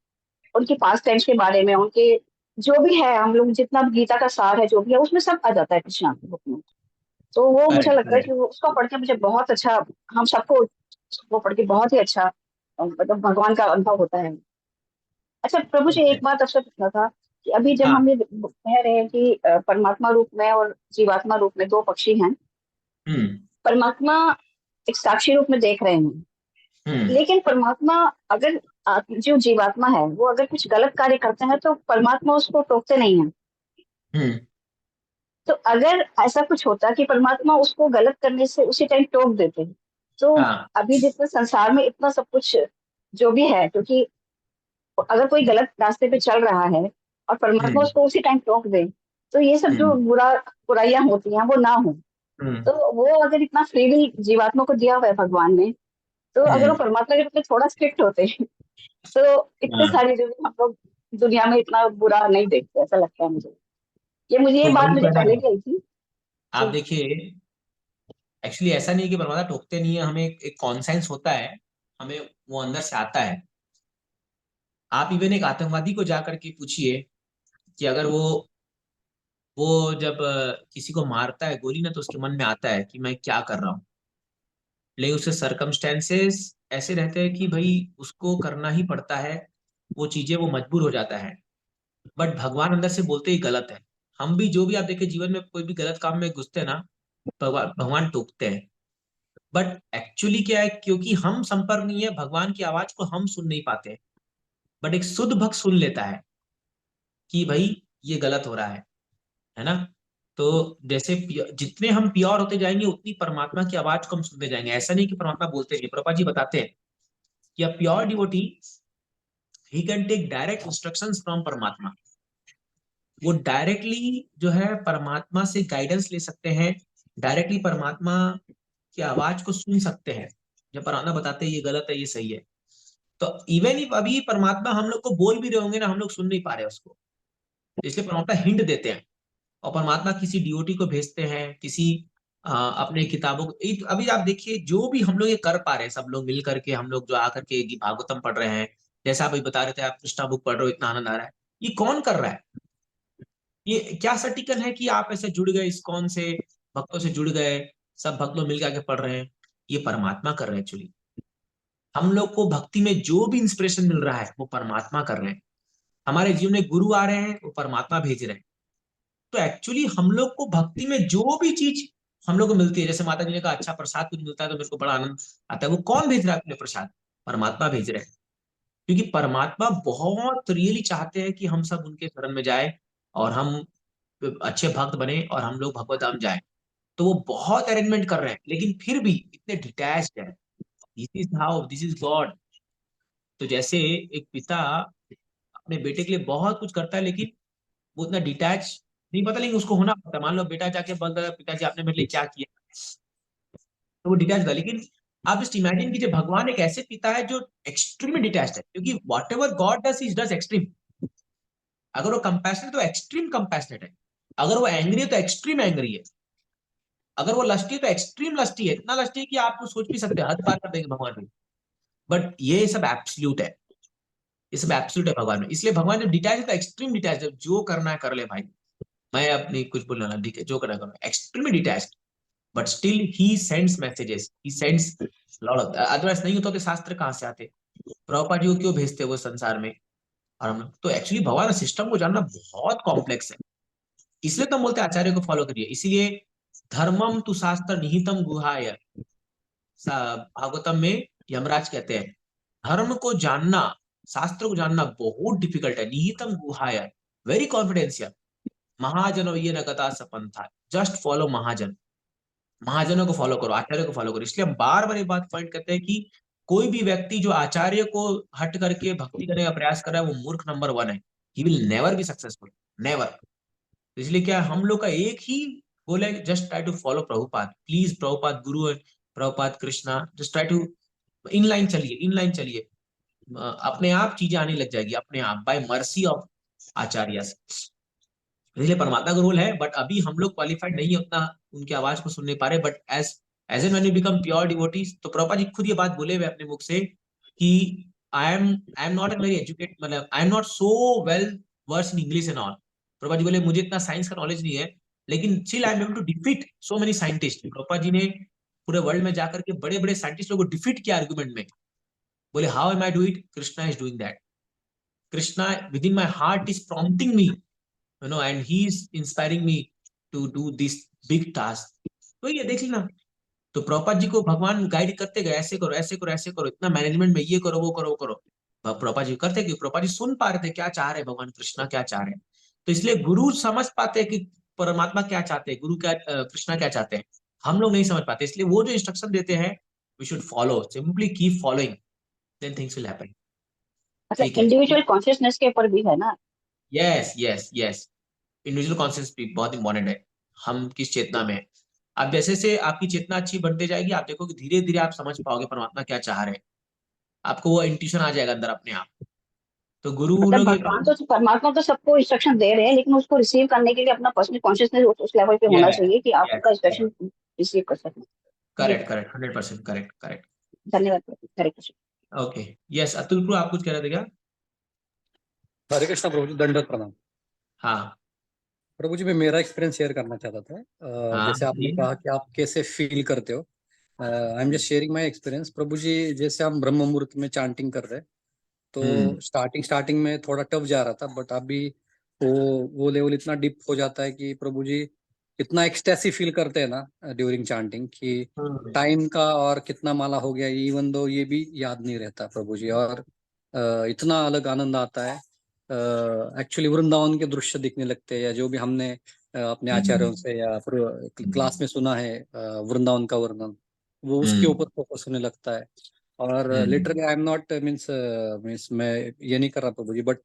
उनके पास टेंस के बारे में, उनके जो भी है, हम लोग जितना भी गीता का सार है जो भी है उसमें सब आ जाता है कृष्णा की बुक में। तो वो मुझे करेक्ट लगता है कि करेक्ट। उसको पढ़ के मुझे बहुत अच्छा, हम सबको वो पढ़ के बहुत ही अच्छा मतलब भगवान का अनुभव होता है। अच्छा प्रभु जी, एक बात आपसे पूछना था कि अभी जब हाँ। हम ये कह रहे हैं कि परमात्मा रूप में और जीवात्मा रूप में दो पक्षी हैं। हम्म परमात्मा एक साक्षी रूप में देख रहे हैं, हम्म लेकिन परमात्मा अगर जो जीवात्मा है वो अगर कुछ गलत कार्य करते हैं, तो परमात्मा उसको टोकते नहीं है। हम्म। तो अगर ऐसा कुछ होता कि परमात्मा उसको गलत करने से उसी टाइम टोक देते, तो हाँ। अभी जितना संसार में इतना सब कुछ जो भी है, क्योंकि अगर कोई गलत रास्ते पे चल रहा है और परमात्मा हम्म उसको उसी टाइम टोक दे, तो ये सब जो हम्म बुराइयां होती हैं वो ना हो। हम्म तो वो अगर इतना फ्रीली जीवात्मा को दिया हुआ है भगवान ने, तो अगर वो हम्म। परमात्मा के प्रति थोड़ा स्ट्रिक्ट होते तो इतने हाँ, सारी जो भी हम लोग दुनिया में इतना बुरा नहीं देखते, ऐसा लगता है मुझे। ये तो बात वही तो मुझे है पहले ना। भी आई थी आप जी। देखिए, एक्चुअली ऐसा नहीं है कि परमात्मा टोकते नहीं है, हमें एक कॉन्सेंस होता है, हमें वो अंदर से आता है। आप इवन एक आतंकवादी को जाकर के पूछिए कि अगर वो जब किसी को मारता है गोली ना, तो उसके मन में आता है कि मैं क्या कर रहा हूँ, लेकिन उसके सरकमस्टेंसेस ऐसे रहते हैं कि भाई उसको करना ही पड़ता है, वो चीजें वो मजबूर हो जाता है। बट भगवान अंदर से बोलते ही गलत है। हम भी जो भी आप देखिए जीवन में कोई भी गलत काम में घुसते हैं ना, भगवान भगवान टोकते हैं। बट एक्चुअली क्या है, क्योंकि हम संपर्क नहीं है, भगवान की आवाज को हम सुन नहीं पाते, बट एक शुद्ध भक्त सुन लेता है कि भाई ये गलत हो रहा है ना। तो जैसे जितने हम प्योर होते जाएंगे, उतनी परमात्मा की आवाज को हम सुनते जाएंगे। ऐसा नहीं कि परमात्मा बोलते नहीं, प्रभुपाद जी बताते हैं कि a pure devotee, he can take direct instructions from Paramatma. वो डायरेक्टली जो है परमात्मा से गाइडेंस ले सकते हैं, डायरेक्टली परमात्मा की आवाज को सुन सकते हैं। जब परमात्मा बताते हैं ये गलत है ये सही है, तो इवन इफ अभी परमात्मा हम लोग को बोल भी रहे होंगे ना, हम लोग सुन नहीं पा रहे उसको, इसलिए परमात्मा हिंट देते हैं, और परमात्मा किसी डीओटी को भेजते हैं, किसी अपने किताबों को। अभी आप देखिए, जो भी हम लोग ये कर पा रहे हैं, सब लोग मिल करके, हम लोग जो आकर के भागवतम पढ़ रहे हैं, जैसा आप अभी बता रहे थे, आप कृष्णा बुक पढ़ रहे हो, इतना आनंद आ रहा है, ये कौन कर रहा है? ये क्या सर्टिकल है कि आप ऐसे जुड़ गए, इस्कॉन से भक्तों से जुड़ गए, सब भक्त लोग मिलकर के पढ़ रहे हैं? ये परमात्मा कर रहे हैं एक्चुअली। हम लोग को भक्ति में जो भी इंस्पिरेशन मिल रहा है वो परमात्मा कर रहे हैं। हमारे जीवन में गुरु आ रहे हैं, वो परमात्मा भेज रहे हैं। तो एक्चुअली हम लोग को भक्ति में जो भी चीज हम लोग को मिलती है, जैसे माता जी ने कहा अच्छा प्रसाद कुछ मिलता है तो मेरे को बड़ा आनंद आता है, वो कौन भेज रहा है अपने प्रसाद? परमात्मा भेज रहे हैं। क्योंकि परमात्मा बहुत रियली चाहते हैं कि हम सब उनके शरण में जाए और हम अच्छे भक्त बने और हम लोग भगवत धाम जाए। तो वो बहुत अरेंजमेंट कर रहे हैं, लेकिन फिर भी इतने डिटैच्ड है। This is how, this is God. तो जैसे एक पिता अपने बेटे के लिए बहुत कुछ करता है, लेकिन वो उतना डिटैच नहीं पता, लेकिन उसको होना पड़ता है। मान लो बेटा जाके बोल रहा है पिताजी आपने मेरे लिए क्या किया, तो वो डिटैच था। लेकिन आप जस्ट इमेजिन कीजिए, भगवान एक ऐसे पिता है जो एक्सट्रीमली डिटैच्ड है, क्योंकि what ever God does he does extreme. अगर वो कंपैशनेट तो एक्सट्रीम कंपैशनेट है, अगर वो एंग्री है तो एक्सट्रीम एंग्री है, अगर वो लस्टी है तो एक्सट्रीम लस्टी है। इतना लस्टी है कि आप सोच भी सकते हैं, हद पार कर देंगे भगवान भी। बट ये सब एब्सोल्यूट है, ये सब एब्सोल्यूट है भगवान में। इसलिए भगवान जब डिटैच है तो एक्सट्रीम डिटैच है, जो करना है कर ले भाई, मैं अपनी कुछ बोलना ना, ठीक है जो करना करो, extremely detached. But still he sends messages, he sends lot of, otherwise नहीं होता तो शास्त्र कहाँ से आते? प्रभुपाद जी को क्यों भेजते वो संसार में? और हम लोग तो एक्चुअली भगवान सिस्टम को जानना बहुत कॉम्प्लेक्स है। इसलिए तो हम बोलते हैं आचार्य को फॉलो करिए। इसीलिए धर्मम तु शास्त्र निहितम गुहाय, भागवतम में यमराज कहते हैं धर्म को जानना, शास्त्र को जानना बहुत डिफिकल्ट है। निहितम गुहाय, वेरी कॉन्फिडेंशियल। महाजन ये न गता सपंथा, जस्ट फॉलो महाजन, महाजनों को फॉलो करो, आचार्य को फॉलो करो। इसलिए हम बार बार ये बात पॉइंट करते हैं कि कोई भी व्यक्ति जो आचार्य को हट करके भक्ति करने का प्रयास कर रहा है, वो मूर्ख नंबर 1 है। He will never be successful, never. इसलिए क्या हम लोग का एक ही गोल है, just try to follow Prabhupad, please Prabhupad guru, Prabhupad Krishna, just try to inline चलिए, इनलाइन चलिए। अपने आप चीजें आने लग जाएगी, अपने आप, बाय मर्सी ऑफ आचार्य। इसलिए परमात्मा का रोल है, बट अभी हम लोग क्वालिफाइड नहीं है उतना, उनकी आवाज को सुन नहीं पा रहे। But as an when you become pure devotees, तो प्रभुपाद जी खुद ये बात बोले हुए अपने मुख से कि I am not very educate, मतलब I am not so well versed in English and all. Prabhupad ji बोले मुझे इतना साइंस का नॉलेज नहीं है, लेकिन still I am able to defeat so many scientist. Prabhupad ji ने पूरे वर्ल्ड में जाकर के बड़े बड़े साइंटिस्ट लोगों को डिफीट किया आर्गुमेंट में। बोले how am I do it? Krishna is doing that. Krishna with in my heart is prompting me, and he is inspiring me to do this big task। तो ये देख लेना। तो प्रभुपाद जी को भगवान गाइड करते गए, ऐसे करो ऐसे करो ऐसे करो, इतना मैनेजमेंट में ये करो वो करो वो करो। प्रभुपाद जी करते कि प्रभुपाद जी सुन पा रहे थे क्या चाह रहे भगवान कृष्णा क्या चाह रहे हैं। तो इसलिए गुरु समझ पाते हैं कि परमात्मा क्या चाहते हैं, गुरु क्या कृष्णा क्या चाहते हैं। हम लोग नहीं समझ पाते, इसलिए वो जो इंस्ट्रक्शन देते हैं we should follow, simply keep following, then things will happen. अच्छा, ठीक है। इंडिविजुअल कॉन्शियसनेस के ऊपर भी है ना? Yes yes yes, individual conscious भी बहुत इंपॉर्टेंट है। हम किस चेतना में हैं। आप जैसे से आपकी चेतना अच्छी बनते जाएगी, आप देखोगे धीरे धीरे आप समझ पाओगे परमात्मा क्या चाह रहे हैं, आपको वो इंट्यूशन आ जाएगा अंदर अपने आप। तो गुरु मतलब लोग ये परमात्मा तो सबको इंस्ट्रक्शन दे रहे हैं, लेकिन उसको रिसीव करने के लिए अपना पर्सनल कॉन्शियसनेस उस लेवल पे होना चाहिए कि आप उनका इंस्ट्रक्शन रिसीव कर सकें। Correct correct 100% correct correct. धन्यवाद। हरे कृष्ण। ओके यस, अतुल प्रभु आप कुछ कह रहे थे क्या? हरे कृष्णा प्रभु जी, दंडवत प्रणाम। हाँ प्रभु जी, मैं मेरा एक्सपीरियंस शेयर करना चाहता था। हाँ जैसे आपने कहा कि आप कैसे फील करते हो, I am just sharing my experience. प्रभु जी, जैसे हम ब्रह्म मुहूर्त में चांटिंग कर रहे हैं, तो स्टार्टिंग में थोड़ा टफ जा रहा था, बट अभी वो लेवल इतना डीप हो जाता है कि प्रभु जी इतना एक्सटेसी फील करते हैं ना ड्यूरिंग चांटिंग कि टाइम का और कितना माला हो गया इवन दो ये भी याद नहीं रहता प्रभु जी। और इतना अलग आनंद आता है। एक्चुअली वृंदावन के दृश्य दिखने लगते हैं, या जो भी हमने अपने आचार्यों से या फिर क्लास में सुना है वृंदावन का वर्णन, वो उसके ऊपर फोकस होने लगता है। और literally I am not means means मैं ये नहीं कर रहा प्रभु जी, बट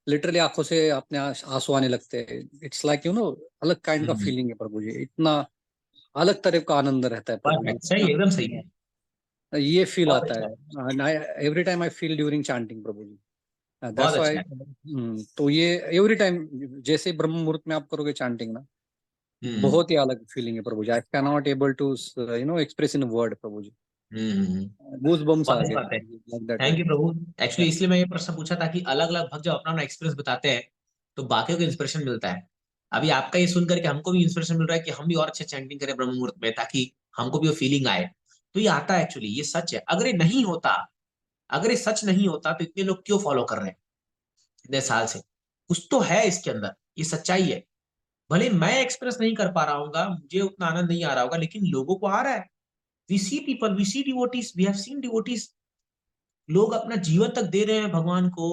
लिटरली आंखों से अपने आंसू आने लगते हैं। इट्स लाइक अलग काइंड का फीलिंग है प्रभु जी। इतना अलग तरह का आनंद रहता है प्रभु जी। परफेक्ट, सही एकदम सही है। ये फील बहुत आता अच्छा। है every time I feel during chanting प्रभु जी। बहुत दैट्स अच्छा व्हाई। है। तो ये एवरी टाइम जैसे ब्रह्म मुहूर्त में आप करोगे चैंटिंग ना, हम्म बहुत ही अलग फीलिंग है प्रभु जी। I can not able to express in word प्रभु जी। हम्म। गूज बम्स बहुत आ अच्छी गए बात है। Like that way. Thank you प्रभु। एक्चुअली इसलिए मैं ये प्रश्न पूछा था कि अलग अलग भक्त जब अपना अपना एक्सपीरियंस बताते हैं तो बाकियों को इंस्पिरेशन मिलता है। अभी आपका ये सुन करके हमको भी इंस्पिरेशन मिल रहा है कि हम भी और अच्छे चैंटिंग करें ब्रह्म मुहूर्त में, ताकि हमको भी वो फीलिंग आए। तो ये आता है एक्चुअली, ये सच है। अगर ये नहीं होता, अगर ये सच नहीं होता तो इतने लोग क्यों फॉलो कर रहे हैं इतने साल से? कुछ तो है इसके अंदर, ये सच्चाई है। भले मैं एक्सप्रेस नहीं कर पा रहा हूँ, मुझे उतना आनंद नहीं आ रहा होगा, लेकिन लोगों को आ रहा है। We see people, we see devotees, we have seen devotees, लोग अपना जीवन तक दे रहे हैं भगवान को।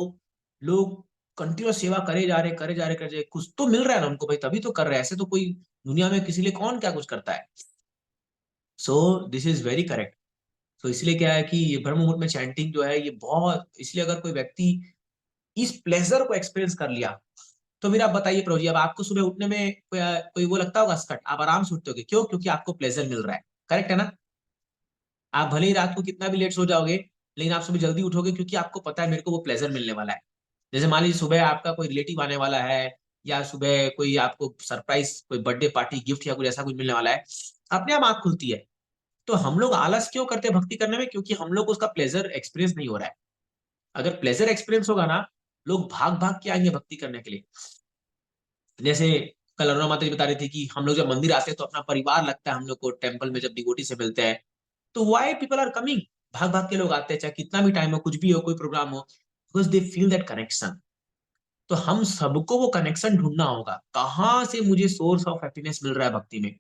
लोग कंटिन्यूस सेवा करे जा रहे, करे जा रहे, करे जा रहे। कुछ तो मिल रहा है ना उनको भाई, तभी तो कर रहे हैं। ऐसे तो कोई दुनिया में किसी लिए कौन क्या कुछ करता है। So this is very correct. तो इसलिए क्या है कि ये ब्रह्म मुहूर्त में चैंटिंग जो है ये बहुत, इसलिए अगर कोई व्यक्ति इस प्लेजर को एक्सपीरियंस कर लिया, तो फिर आप बताइए प्रभु जी, अब आपको सुबह उठने में कोई वो लगता होगा स्कट, आप आराम से उठते होगे। क्यों? क्योंकि आपको प्लेजर मिल रहा है। करेक्ट है ना? आप भले ही रात को कितना भी लेट सो जाओगे, लेकिन आप सुबह जल्दी उठोगे क्योंकि आपको पता है मेरे को वो प्लेजर मिलने वाला है। जैसे मान लीजिए सुबह आपका कोई रिलेटिव आने वाला है, या सुबह कोई आपको सरप्राइज कोई बर्थडे पार्टी गिफ्ट या कुछ ऐसा कुछ मिलने वाला है, अपने आप आंख खुलती है। तो हम लोग आलस क्यों करते हैं भक्ति करने में? क्योंकि हम लोग को उसका प्लेजर एक्सपीरियंस नहीं हो रहा है। अगर प्लेजर एक्सपीरियंस होगा ना, लोग भाग भाग के आएंगे भक्ति करने के लिए। जैसे कल अरुणा माता जी बता रही थी कि हम लोग जब मंदिर आते हैं तो अपना परिवार लगता है हम लोग को, टेम्पल में जब डिवोटी से मिलते हैं। तो वाई पीपल आर कमिंग, भाग भाग के लोग आते हैं, चाहे कितना भी टाइम हो, कुछ भी हो, कोई प्रोग्राम हो, because they feel that connection. तो हम सबको वो कनेक्शन ढूंढना होगा, कहाँ से मुझे सोर्स ऑफ हैप्पीनेस मिल रहा है भक्ति में।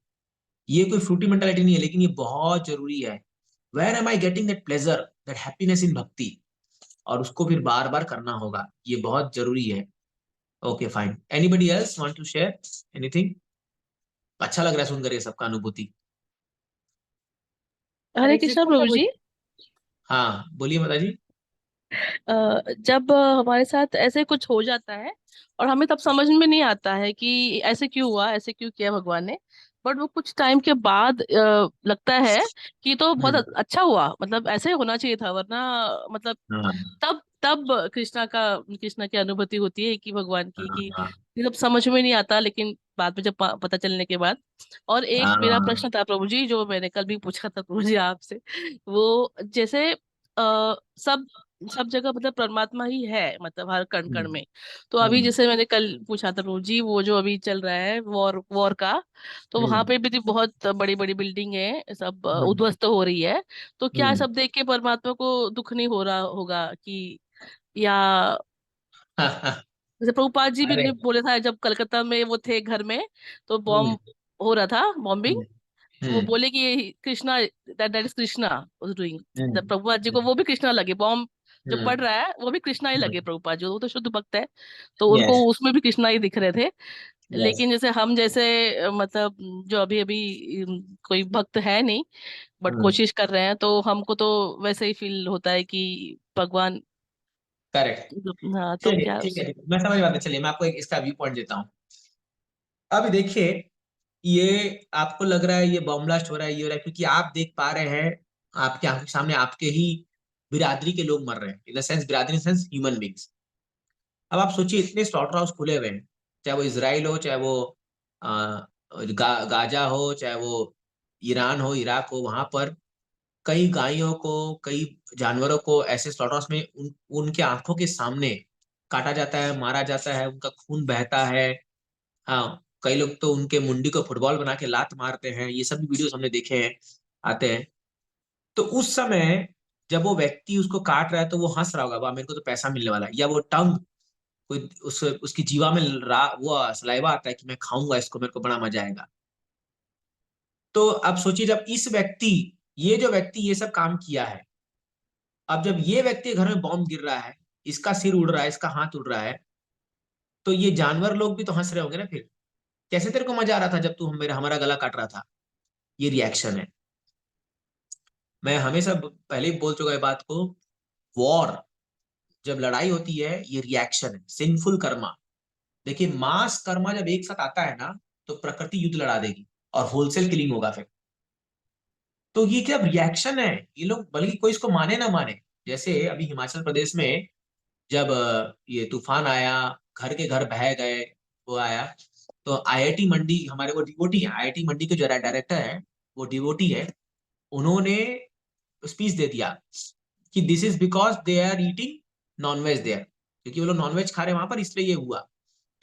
ये कोई फ्रूटी मेंटालिटी नहीं है, लेकिन ये बहुत जरूरी है। Where am I getting that pleasure, that happiness in bhakti? और उसको फिर बार बार करना होगा, ये बहुत जरूरी है। Okay fine, anybody else want to share anything? अच्छा लग रहा है सुनकर ये सबका अनुभूति। हरे हरे कृष्णा कृष्ण प्रभु प्रभु जी। जी। हाँ बोलिए माता जी। जब हमारे साथ ऐसे कुछ हो जाता है और हमें तब समझ में नहीं आता है कि ऐसे क्यों हुआ, ऐसे क्यों किया भगवान ने। बट वो कुछ टाइम के बाद लगता है कि तो बहुत हम्म। अच्छा हुआ, मतलब ऐसे होना चाहिए था, वरना मतलब हाँ तब तब कृष्णा की अनुभूति होती है कि भगवान की, कि हाँ ये सब समझ में नहीं आता, लेकिन बाद में जब पता चलने के बाद। और एक मेरा हाँ। प्रश्न था प्रभु जी, जो मैंने कल भी पूछा था प्रभु जी आपसे। वो जैसे सब सब जगह मतलब परमात्मा ही है, मतलब हर कण कण हम्म में। तो अभी हम्म जैसे मैंने कल पूछा था प्रभु जी, वो जो अभी चल रहा है वॉर वॉर का, तो वहां हम्म पे भी तो बहुत बड़ी बड़ी बिल्डिंग है, सब हम्म उद्ध्वस्त हो रही है। तो क्या हम्म। सब देख के परमात्मा को दुख नहीं हो रहा होगा कि, या जैसे प्रभुपाद जी भी अरे। ने बोला था जब कलकत्ता में वो थे घर में, तो हम्म बॉम्ब हो रहा था, बॉम्बिंग। हम्म तो वो हम्म बोले कि ये Krishna, that is Krishna was doing. हम्म प्रभुपाद जी को वो भी कृष्णा लगे, बॉम्ब जो पड़ हम्म रहा है वो भी कृष्णा ही लगे। हम्म। प्रभुपाद जी वो तो शुद्ध भक्त है, तो उनको यस उसमें भी कृष्णा ही दिख रहे थे। यस। लेकिन जैसे हम जैसे मतलब जो अभी अभी कोई भक्त है नहीं, बट हम्म। कोशिश कर रहे हैं, तो हमको तो वैसे ही फील होता है कि भगवान। करेक्ट। हाँ, तो चलिए क्या ठीक है, ठीक है, मैं समझ बात है। चलिए मैं आपको एक इसका व्यू पॉइंट देता हूँ। अभी देखिए, ये आपको लग रहा है ये बॉम्ब ब्लास्ट हो रहा है, ये हो रहा है क्योंकि आप देख पा रहे हैं आपके आंखों के सामने आपके ही बिरादरी के लोग मर रहे हैं। इन द सेंस बिरादरी, इन सेंस ह्यूमन बींग्स। अब आप सोचिए, इतने स्लॉटर हाउस खुले हुए हैं, चाहे वो इसराइल हो, चाहे वो गाजा हो, चाहे वो ईरान हो, इराक हो, वहां पर कई गायों को, कई जानवरों को ऐसे स्लॉटर हाउस में उनके आंखों के सामने काटा जाता है, मारा जाता है, उनका खून बहता है। हाँ, कई लोग तो उनके मुंडी को फुटबॉल बना के लात मारते हैं। ये सब भी वीडियोस हमने देखे हैं, आते हैं। तो उस समय जब वो व्यक्ति उसको काट रहा है तो वो हंस रहा होगा, वाह मेरे को तो पैसा मिलने वाला है। या वो टंग, कोई उसकी जीवा में वो सलाइवा आता है कि मैं खाऊंगा इसको, मेरे को बड़ा मजा आएगा। तो अब सोचिए, जब इस व्यक्ति, ये जो व्यक्ति ये सब काम किया है, अब जब ये व्यक्ति के घर में बॉम्ब गिर रहा है, इसका सिर उड़ रहा है, इसका हाथ उड़ रहा है, तो ये जानवर लोग भी तो हंस रहे होंगे ना फिर। कैसे तेरे को मजा आ रहा था जब तू मेरा हमारा गला काट रहा था? ये रिएक्शन है। मैं हमेशा पहले ही बोल चुका है बात को। वॉर, जब लड़ाई होती है, ये रिएक्शन है, सिंफुल कर्मा। देखिए, मास कर्मा जब एक साथ आता है ना, तो प्रकृति युद्ध लड़ा देगी और होलसेल किलिंग होगा फिर। तो ये क्या रिएक्शन है, ये लोग, बल्कि कोई इसको माने ना माने। जैसे अभी हिमाचल प्रदेश में जब ये तूफान आया, घर के घर बह गए, वो आया, तो आईआईटी मंडी, हमारे वो डिवोटी है, आईआईटी मंडी के जो डायरेक्टर है वो डिवोटी है, उन्होंने स्पीच दे दिया कि this is because they are eating non-veg there, क्योंकि वो लोग नॉनवेज खा रहे हैं वहां पर, इसलिए ये हुआ।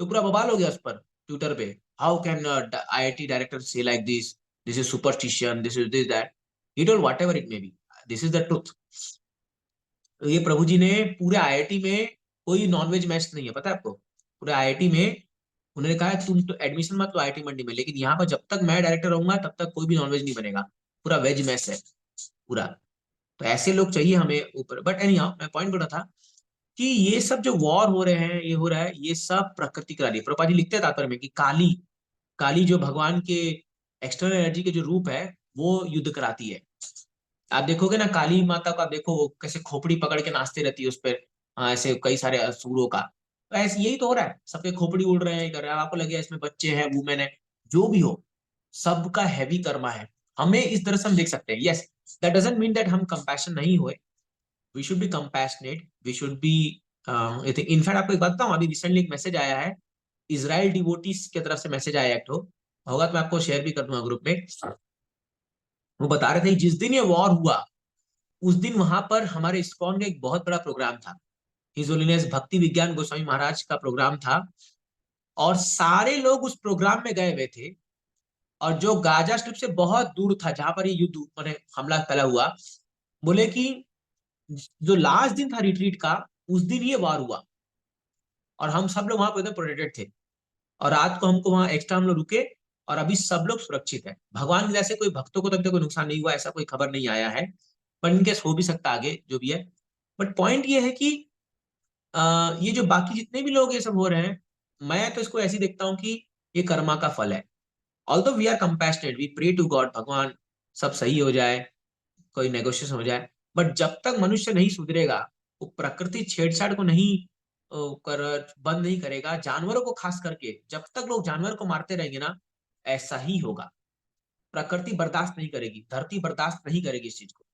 तो पूरा बवाल हो गया उस पर ट्विटर पे, हाउ कैन आईआईटी डायरेक्टर से like this is superstition, this is this that. He told whatever it may be, this is the truth. तो ये प्रभु जी ने पूरे आईआईटी में कोई नॉनवेज मैच नहीं है, पता है आपको? पूरे आईआईटी में उन्होंने कहा है, तुम तो एडमिशन मत लो आईआईटी मंडी में, लेकिन यहाँ पर जब तक मैं डायरेक्टर रहूंगा तब तक कोई भी नॉनवेज नहीं बनेगा, पूरा वेज मैच है पूरा। तो ऐसे लोग चाहिए हमें ऊपर। बट एनी हाउ, मैं पॉइंट कर रहा था कि ये सब जो वॉर हो रहे हैं, ये हो रहा है, ये सब प्रकृति करा रही है। प्रभुपाद जी लिखते हैं तात्पर्य में कि काली, काली जो भगवान के एक्सटर्नल एनर्जी के जो रूप है वो युद्ध कराती है। आप देखोगे ना काली माता को, आप देखो वो कैसे खोपड़ी पकड़ के नाचते रहती है उस पर, ऐसे कई सारे असुरों का। तो ऐसे यही तो हो रहा है, सबके खोपड़ी उड़ रहे हैं, कर रहे हैं, आपको लगे इसमें बच्चे हैं, वुमेन है, जो भी हो, सबका हैवी कर्मा है। हमें इस तरह से हम देख सकते हैं। Yes, that doesn't mean that हम कंपैशन नहीं हुए, we should be compassionate, we should be, in fact आपको एक बात बताऊं, अभी रिसेंटली एक मैसेज आया है, इजराइल डिवोटीज की तरफ से मैसेज आया एक होगा, तो मैं आपको शेयर भी कर दूंगा ग्रुप में। वो बता रहे थे जिस दिन ये वॉर हुआ उस दिन वहां पर हमारे इस्कॉन का एक बहुत बड़ा प्रोग्राम था, हिज होलीनेस भक्ति विज्ञान गोस्वामी महाराज का प्रोग्राम था, और सारे लोग उस प्रोग्राम में गए हुए थे। और जो गाजा स्ट्रिप से बहुत दूर था, जहां पर ये युद्ध मैंने हमला पहला हुआ, बोले कि जो लास्ट दिन था रिट्रीट का, उस दिन ये वार हुआ, और हम सब लोग वहां पर एकदम प्रोटेक्टेड थे, और रात को हमको वहां एक्स्ट्रा हम लोग रुके, और अभी सब लोग सुरक्षित है। भगवान के जैसे कोई भक्तों को तो अभी तक कोई नुकसान नहीं हुआ, ऐसा कोई खबर नहीं आया है, पर इनकेस हो भी सकता आगे, जो भी है। बट पॉइंट ये है कि ये जो बाकी जितने भी लोग ये सब हो रहे हैं, मैं तो इसको ऐसे ही देखता हूँ कि ये कर्मा का फल है। Although we are compassionate, we pray to God, भगवान सब सही हो जाए, कोई नेगोशिएशन हो जाए, बट जब तक मनुष्य नहीं सुधरेगा, वो प्रकृति छेड़छाड़ को नहीं कर बंद नहीं करेगा, जानवरों को खास करके, जब तक लोग जानवर को मारते रहेंगे ना, ऐसा ही होगा। प्रकृति बर्दाश्त नहीं करेगी, धरती बर्दाश्त नहीं करेगी इस चीज को।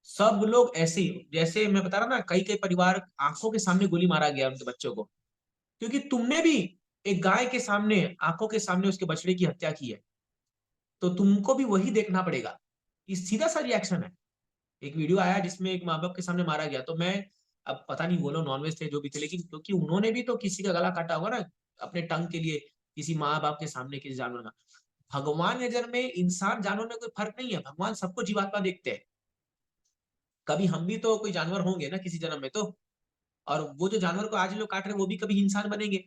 सब लोग ऐसे ही, जैसे मैं बता रहा ना, कई कई परिवार आंखों के सामने गोली मारा गया उनके बच्चों को, क्योंकि तुमने भी एक गाय के सामने, आंखों के सामने उसके बछड़े की हत्या की है, तो तुमको भी वही देखना पड़ेगा। ये सीधा सा रिएक्शन है। एक वीडियो आया जिसमें एक माँ बाप के सामने मारा गया, तो मैं, अब पता नहीं वो लोग नॉनवेज थे जो भी थे, लेकिन क्योंकि उन्होंने भी तो किसी का गला काटा होगा ना अपने टंग के लिए, किसी माँ बाप के सामने किसी जानवर का। भगवान की नजर में इंसान जानवर में कोई फर्क नहीं है, भगवान सबको जीवात्मा देखते हैं। कभी हम भी तो कोई जानवर होंगे ना किसी जन्म में तो, और वो जो जानवर को आज लोग काट रहे हैं वो भी कभी इंसान बनेंगे।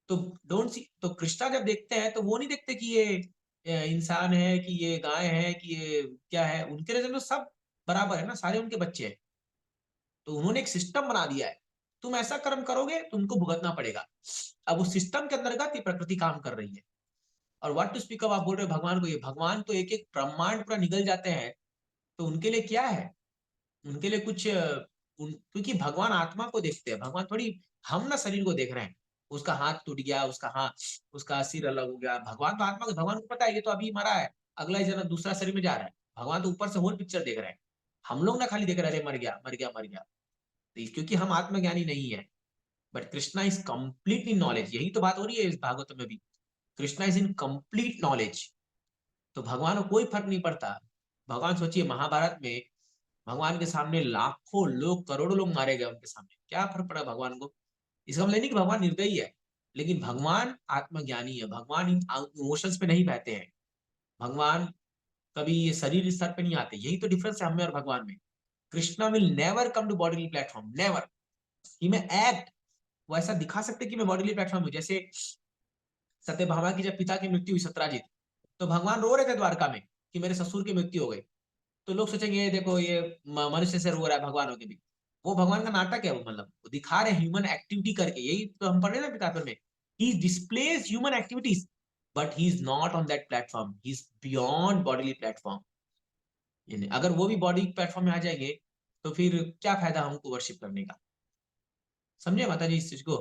तो डोंट सी, तो कृष्णा जब देखते हैं तो वो नहीं देखते कि ये इंसान है, कि ये गाय है, कि ये क्या है, उनके नजर में सब बराबर है ना, सारे उनके बच्चे हैं। तो उन्होंने एक सिस्टम बना दिया है, तुम ऐसा कर्म करोगे तुमको भुगतना पड़ेगा। अब उस सिस्टम के अंतर्गत ये प्रकृति काम कर रही है। और व्हाट टू स्पीक ऑफ, आप बोल रहे हो भगवान को, ये भगवान तो एक एक ब्रह्मांड पूरा निगल जाते हैं, तो उनके लिए क्या है? उनके लिए कुछ क्योंकि भगवान आत्मा को देखते हैं, भगवान थोड़ी, हम ना शरीर को देख रहे हैं, उसका हाथ टूट गया, उसका हाथ, उसका सिर अलग हो गया, भगवान तो आत्मा को, भगवान को पता है ये तो अभी मरा है, अगला जन्म दूसरा शरीर में जा रहा है, भगवान तो ऊपर से होल पिक्चर देख रहे हैं। हम लोग ना खाली देख रहे हैं मर गया मर गया मर गया, तो क्योंकि हम आत्मज्ञानी नहीं है। But Krishna is complete in knowledge, यही तो बात हो रही है इस भागवत में भी, Krishna is in complete knowledge. तो भगवान को कोई फर्क नहीं पड़ता। भगवान सोचिए, महाभारत में भगवान के सामने लाखों लोग, करोड़ों लोग मारे गए उनके सामने, क्या फर्क पड़ा भगवान को? इसका मतलब नहीं कि भगवान निर्दयी है, लेकिन भगवान आत्मज्ञानी है, भगवान इन इमोशंस पे नहीं बहते हैं, भगवान कभी ये शरीर स्तर पे नहीं आते। यही तो डिफरेंस है हमें और भगवान में। Krishna will never come to bodily platform, never. He may act, वो ऐसा दिखा सकते कि मैं बॉडीली प्लेटफॉर्म हूँ। जैसे सत्यभामा की जब पिता की मृत्यु हुई, सत्राजित, तो भगवान रो रहे थे द्वारका में कि मेरे ससुर की मृत्यु हो गई। तो लोग सोचेंगे ये देखो ये मनुष्य से रो रहा है, भगवान होके भी, वो भगवान का नाटक है, वो मतलब वो दिखा रहे ह्यूमन एक्टिविटी करके, यही तो हम पढ़ रहे ना पितापर में, he displays human activities, but he is not on that platform, he is beyond bodily platform. अगर वो भी बॉडी प्लेटफॉर्म में आ जाएंगे तो फिर क्या फायदा हमको वर्शिप करने का? समझे माता जी इस चीज को?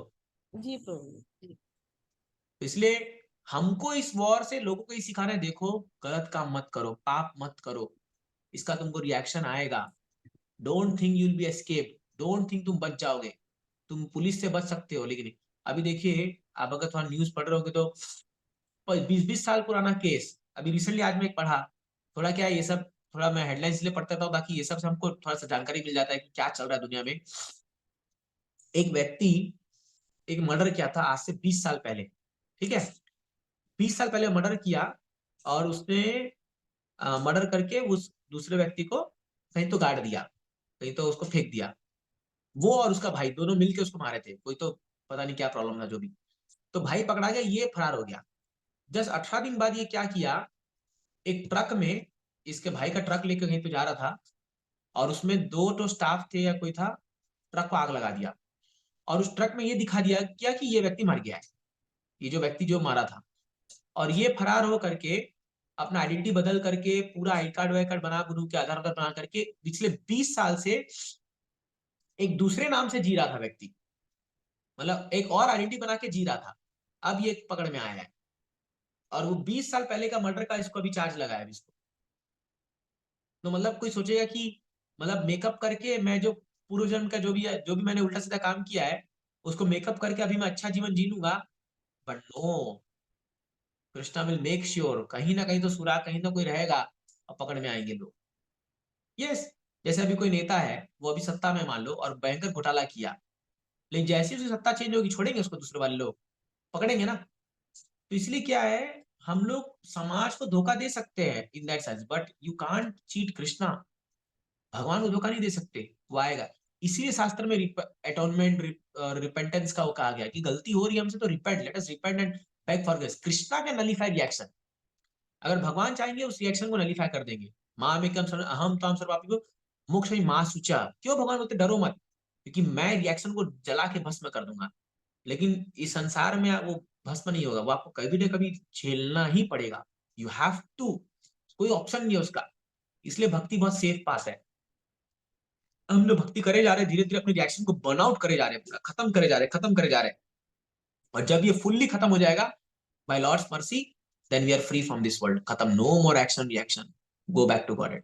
जी प्रभु जी। तो इसलिए हमको इस वॉर से लोगों को ये सिखाना है, देखो गलत काम मत करो, पाप मत करो, इसका तुमको रिएक्शन आएगा। Don't think you will be escape, don't think तुम बच जाओगे। तुम पुलिस से बच सकते हो, लेकिन अभी देखिए आप अगर थोड़ा न्यूज पढ़ रहे होगे तो 20-20 साल पुराना केस, अभी रिसेंटली आज मैं एक पढ़ा, थोड़ा क्या है ये सब, थोड़ा मैं हेडलाइंस इसलिए पढ़ता था ताकि ये सब से हमको थोड़ा सा जानकारी मिल जाता है कि क्या चल रहा है दुनिया में। एक व्यक्ति एक मर्डर किया था आज से 20 साल पहले, ठीक है, 20 साल पहले मर्डर किया, और उसने मर्डर करके उस दूसरे व्यक्ति को कहीं तो गाड़ दिया, कहीं तो उसको फेंक दिया। वो और उसका भाई दोनों मिलके उसको मारे थे, कोई तो पता नहीं क्या प्रॉब्लम था जो भी। तो भाई पकड़ा गया, ये फरार हो गया। जस्ट 18 दिन बाद ये क्या किया, एक ट्रक में, इसके भाई का ट्रक लेकर कहीं तो जा रहा था, और उसमें 2 तो स्टाफ थे या कोई था, ट्रक को आग लगा दिया, और उस ट्रक में ये दिखा दिया क्या कि ये व्यक्ति मर गया है, ये जो व्यक्ति जो मारा था। और ये फरार हो करके अपना आइडेंटिटी बदल करके पूरा आई कार्ड वाई कार्ड बना बनू के आधार कार्ड बना करके पिछले 20 साल से एक दूसरे नाम से जी रहा था व्यक्ति, मतलब एक और आइडेंटिटी बना के जी रहा था। अब ये पकड़ में आया है, और वो 20 साल पहले का मर्डर का इसको अभी चार्ज लगाया है इसको। तो मतलब कोई सोचेगा कि मतलब मेकअप करके मैं जो पूर्व जन्म का जो भी मैंने उल्टा सीधा काम किया है उसको मेकअप करके अभी मैं अच्छा जीवन जी लूंगा, but no, Krishna will make sure कहीं ना कहीं तो सुराग कहीं ना कोई रहेगा और पकड़ में आएंगे लोग। यस, जैसे अभी कोई नेता है, वो अभी सत्ता में मान लो और भयंकर घोटाला किया, लेकिन जैसे ही उसकी सत्ता चेंज होगी छोड़ेंगे उसको दूसरे वाले लोग, पकड़ेंगे ना। तो इसलिए क्या है, हम लोग समाज को धोखा दे सकते हैं in that sense, but you can't cheat Krishna, भगवान को धोखा नहीं दे सकते, वो आएगा। इसीलिए शास्त्र में एटोनमेंट रिपेंटेंस का वो कहा गया कि गलती हो रही है हमसे तो repent, let us repent and beg forgiveness. Krishna can nullify reaction, अगर भगवान चाहेंगे उस रिएक्शन को नलीफाई कर देंगे। माँ में अहम ताम सर्वापि को मोक्ष माँ सुचा, क्यों भगवान बोलते डरो मत, क्योंकि मैं रिएक्शन को जला के भस्म कर दूंगा। लेकिन इस संसार में वो भस्म नहीं होगा, वो आपको कभी ना कभी झेलना ही पड़ेगा, यू हैव टू, कोई ऑप्शन नहीं है उसका। इसलिए भक्ति बहुत सेफ पास है। हम लोग भक्ति करे जा रहे हैं, धीरे धीरे अपने रिएक्शन को बर्न आउट करे जा रहे हैं, पूरा खत्म करे जा रहे हैं, खत्म करे जा रहे हैं। और जब ये फुल्ली खत्म हो जाएगा by Lord's mercy, then we are free from this world, खत्म, no more action reaction, go back to God.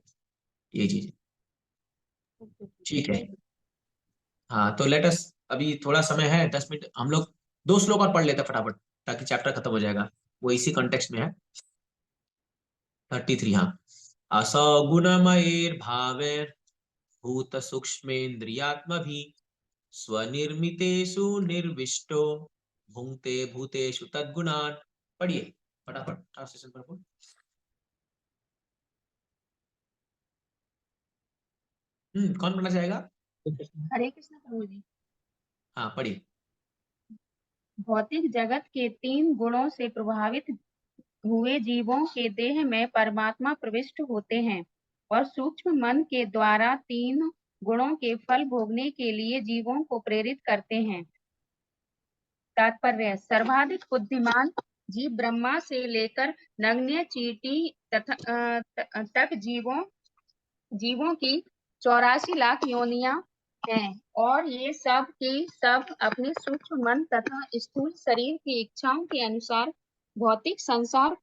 ये चीज ठीक है। हाँ तो लेट अस, अभी थोड़ा समय है 10 मिनट, हम लोग 2 श्लोक और पढ़ लेते हैं फटाफट ताकि चैप्टर खत्म हो जाएगा, वो इसी कॉन्टेक्स्ट में है। 33, हाँ। असगुणमयैर्भावैर् भूत सूक्ष्मेन्द्रियात्मभि स्वनिर्मितेषु निर्विष्टो भुंक्ते भूतेषु तद्गुणान्। पढ़िए फटाफट, ट्रांसलेशन पढ़ो। कौन पढ़ना चाहेगा? हरे कृष्ण प्रभु जी। हाँ पढ़िए। भौतिक जगत के 3 गुणों से प्रभावित हुए जीवों के देह में परमात्मा प्रविष्ट होते हैं और सूक्ष्म मन के द्वारा 3 गुणों के फल भोगने के लिए जीवों को प्रेरित करते हैं। तात्पर्य, सर्वाधिक बुद्धिमान जीव ब्रह्मा से लेकर नग्न चींटी तक जीवों की 84 लाख योनियां हैं, और ये सब की सब अपने सूक्ष्म मन तथा स्थूल शरीर की इच्छाओं के अनुसार भौतिक संसार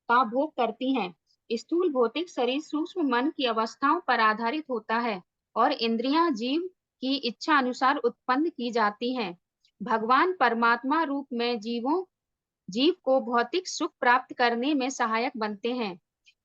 का भोग करती हैं। स्थूल भौतिक शरीर सूक्ष्म मन की अवस्थाओं पर आधारित होता है और इंद्रियां जीव की इच्छा अनुसार उत्पन्न की जाती हैं। भगवान परमात्मा रूप में जीव को भौतिक सुख प्राप्त करने में सहायक बनते हैं,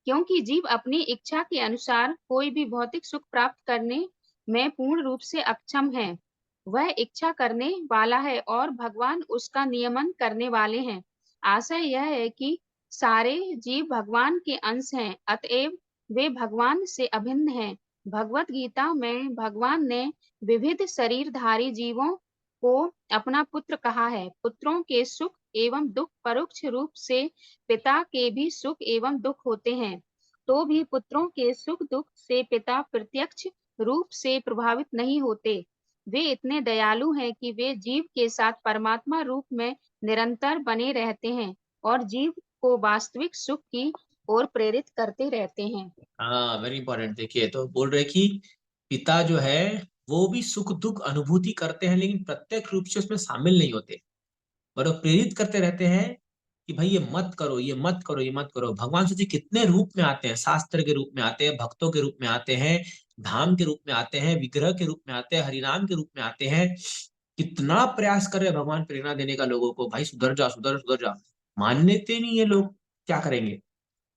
क्योंकि जीव अपनी इच्छा के अनुसार कोई भी भौतिक सुख प्राप्त करने में पूर्ण रूप से अक्षम है। वह इच्छा करने वाला है और भगवान उसका नियमन करने वाले हैं। आशय यह है कि सारे जीव भगवान के अंश हैं, अतएव वे भगवान से अभिन्न हैं। भगवत गीता में भगवान ने विविध शरीरधारी जीवों को अपना पुत्र कहा है। पुत्रों के सुख एवं दुख परोक्ष रूप से पिता के भी सुख एवं दुख होते हैं, तो भी पुत्रों के सुख दुख से पिता प्रत्यक्ष रूप से प्रभावित नहीं होते। वे इतने दयालु हैं कि वे जीव के साथ परमात्मा रूप में निरंतर बने रहते हैं और जीव को वास्तविक सुख की ओर प्रेरित करते रहते हैं। हाँ वेरी इंपॉर्टेंट। देखिए तो बोल रहे कि पिता जो है वो भी सुख दुख अनुभूति करते हैं, लेकिन प्रत्यक्ष रूप से उसमें शामिल नहीं होते, पर वो प्रेरित करते रहते हैं कि भाई ये मत करो, ये मत करो, ये मत करो। भगवान सोचिए कितने रूप में आते हैं, शास्त्र के रूप में आते हैं, भक्तों के रूप में आते हैं, धाम के रूप में आते हैं, विग्रह के रूप में आते हैं, हरिनाम के रूप में आते हैं। कितना प्रयास कर रहे हैं भगवान प्रेरणा देने का लोगों को, भाई सुधर जा सुधर सुधर जा, मानते नहीं ये लोग, क्या करेंगे?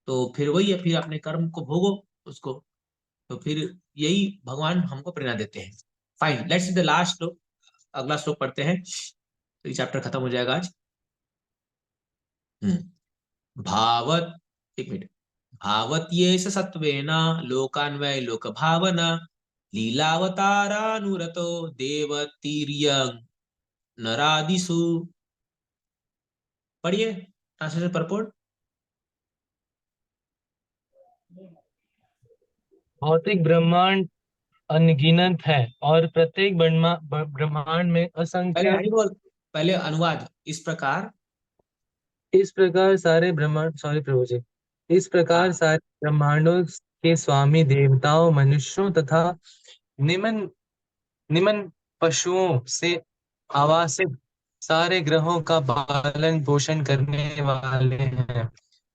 तो फिर वही है, फिर अपने कर्म को भोगो उसको। तो फिर यही भगवान हमको प्रेरणा देते हैं। फाइन, लेट्स द लास्ट श्लोक, अगला श्लोक पढ़ते हैं, तो ये चैप्टर खत्म हो जाएगा आज। भावत, एक मिनट, भावत ये सत्वेन लोकान्वय लोक भावना लीलावतारानुरतो देवतीर्यं नरादिषु। पढ़िए ट्रांसलेशन परपोर्ट। भौतिक ब्रह्मांड अनगिनत है और प्रत्येक ब्रह्मांड में पहले असंख्य, हरि बोल, पहले अनुवाद। इस प्रकार, इस प्रकार सारे ब्रह्मांड, सॉरी प्रभु जी, इस प्रकार हाँ, सारे ब्रह्मांडों के स्वामी देवताओं, मनुष्यों तथा निमन निमन पशुओं से आवासित सारे ग्रहों का पालन पोषण करने वाले हैं।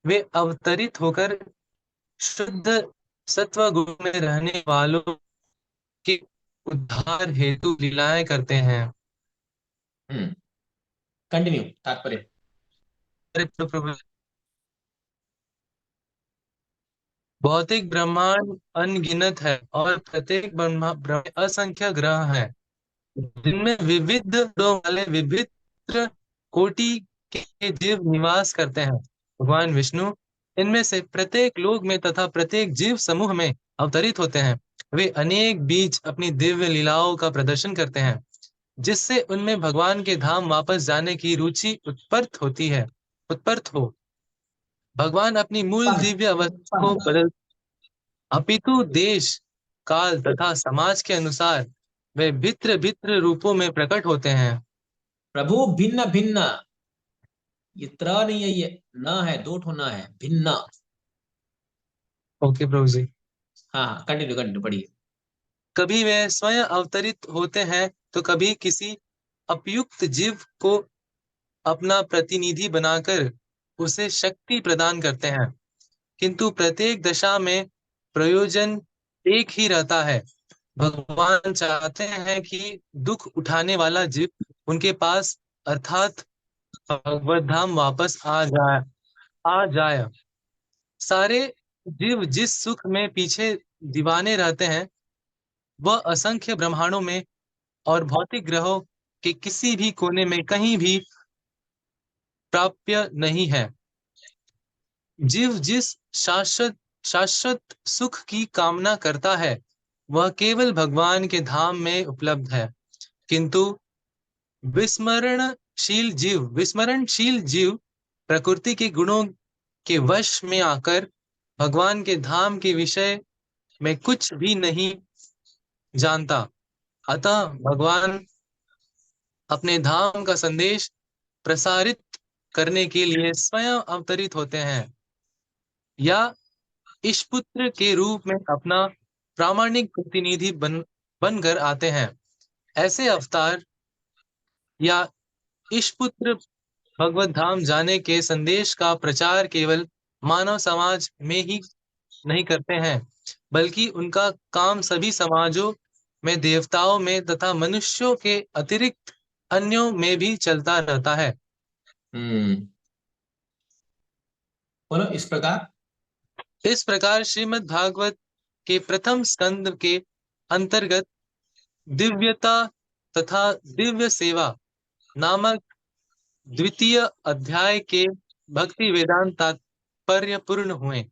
वे अवतरित होकर शुद्ध सत्व गुण में रहने वालों के उद्धार हेतु लीलाएं करते हैं। कंटिन्यू तात्पर्य। अरे प्रभु, भौतिक ब्रह्मांड अनगिनत है और प्रत्येक ब्रह्मांड असंख्य ग्रह हैं, जिनमें विविध गुणों वाले विभिन्न कोटि के जीव निवास करते हैं। भगवान विष्णु इनमें से प्रत्येक लोक में तथा प्रत्येक जीव समूह में अवतरित होते हैं। वे अनेक बीच अपनी दिव्य लीलाओं का प्रदर्शन करते हैं, जिससे उनमें भगवान के धाम वापस जाने की रुचि उत्पत्त हो। भगवान अपनी मूल पंग, दिव्य अवस्था को पंग। बदल, अपितु देश काल तथा समाज के अनुसार वे भिन्न भिन्न रूपों में प्रकट होते हैं। प्रभु भिन्न भिन्न, ये त्र नहीं है, ये न है, दो ठो न है, भिन्न। ओके प्रभु जी। हाँ, कंटिन्यू कंटिन्यू पढ़िए। कभी वे स्वयं अवतरित होते हैं तो कभी किसी अपयुक्त जीव को अपना प्रतिनिधि बनाकर उसे शक्ति प्रदान करते हैं, किंतु प्रत्येक दशा में प्रयोजन एक ही रहता है। भगवान चाहते हैं कि दुख उठाने वाला जीव उनके पास अर्थात भगवत धाम वापस आ जाए। सारे जीव जिस सुख में पीछे दीवाने रहते हैं, वह असंख्य ब्रह्मांडों में और भौतिक ग्रहों के किसी भी कोने में कहीं भी प्राप्य नहीं है। जीव जिस शाश्वत सुख की कामना करता है, वह केवल भगवान के धाम में उपलब्ध है, किंतु विस्मरणशील जीव प्रकृति के गुणों के वश में आकर भगवान के धाम के विषय में कुछ भी नहीं जानता। अतः भगवान अपने धाम का संदेश प्रसारित करने के लिए स्वयं अवतरित होते हैं या ईशपुत्र के रूप में अपना प्रामाणिक प्रतिनिधि बनकर आते हैं। ऐसे अवतार या ईशपुत्र भगवत धाम जाने के संदेश का प्रचार केवल मानव समाज में ही नहीं करते हैं, बल्कि उनका काम सभी समाजों में, देवताओं में तथा मनुष्यों के अतिरिक्त अन्यों में भी चलता रहता है। बोलो इस प्रकार श्रीमद् भागवत के प्रथम स्कंद के अंतर्गत दिव्यता तथा दिव्य सेवा नामक द्वितीय अध्याय के भक्ति वेदांत तात्पर्य पूर्ण हुए।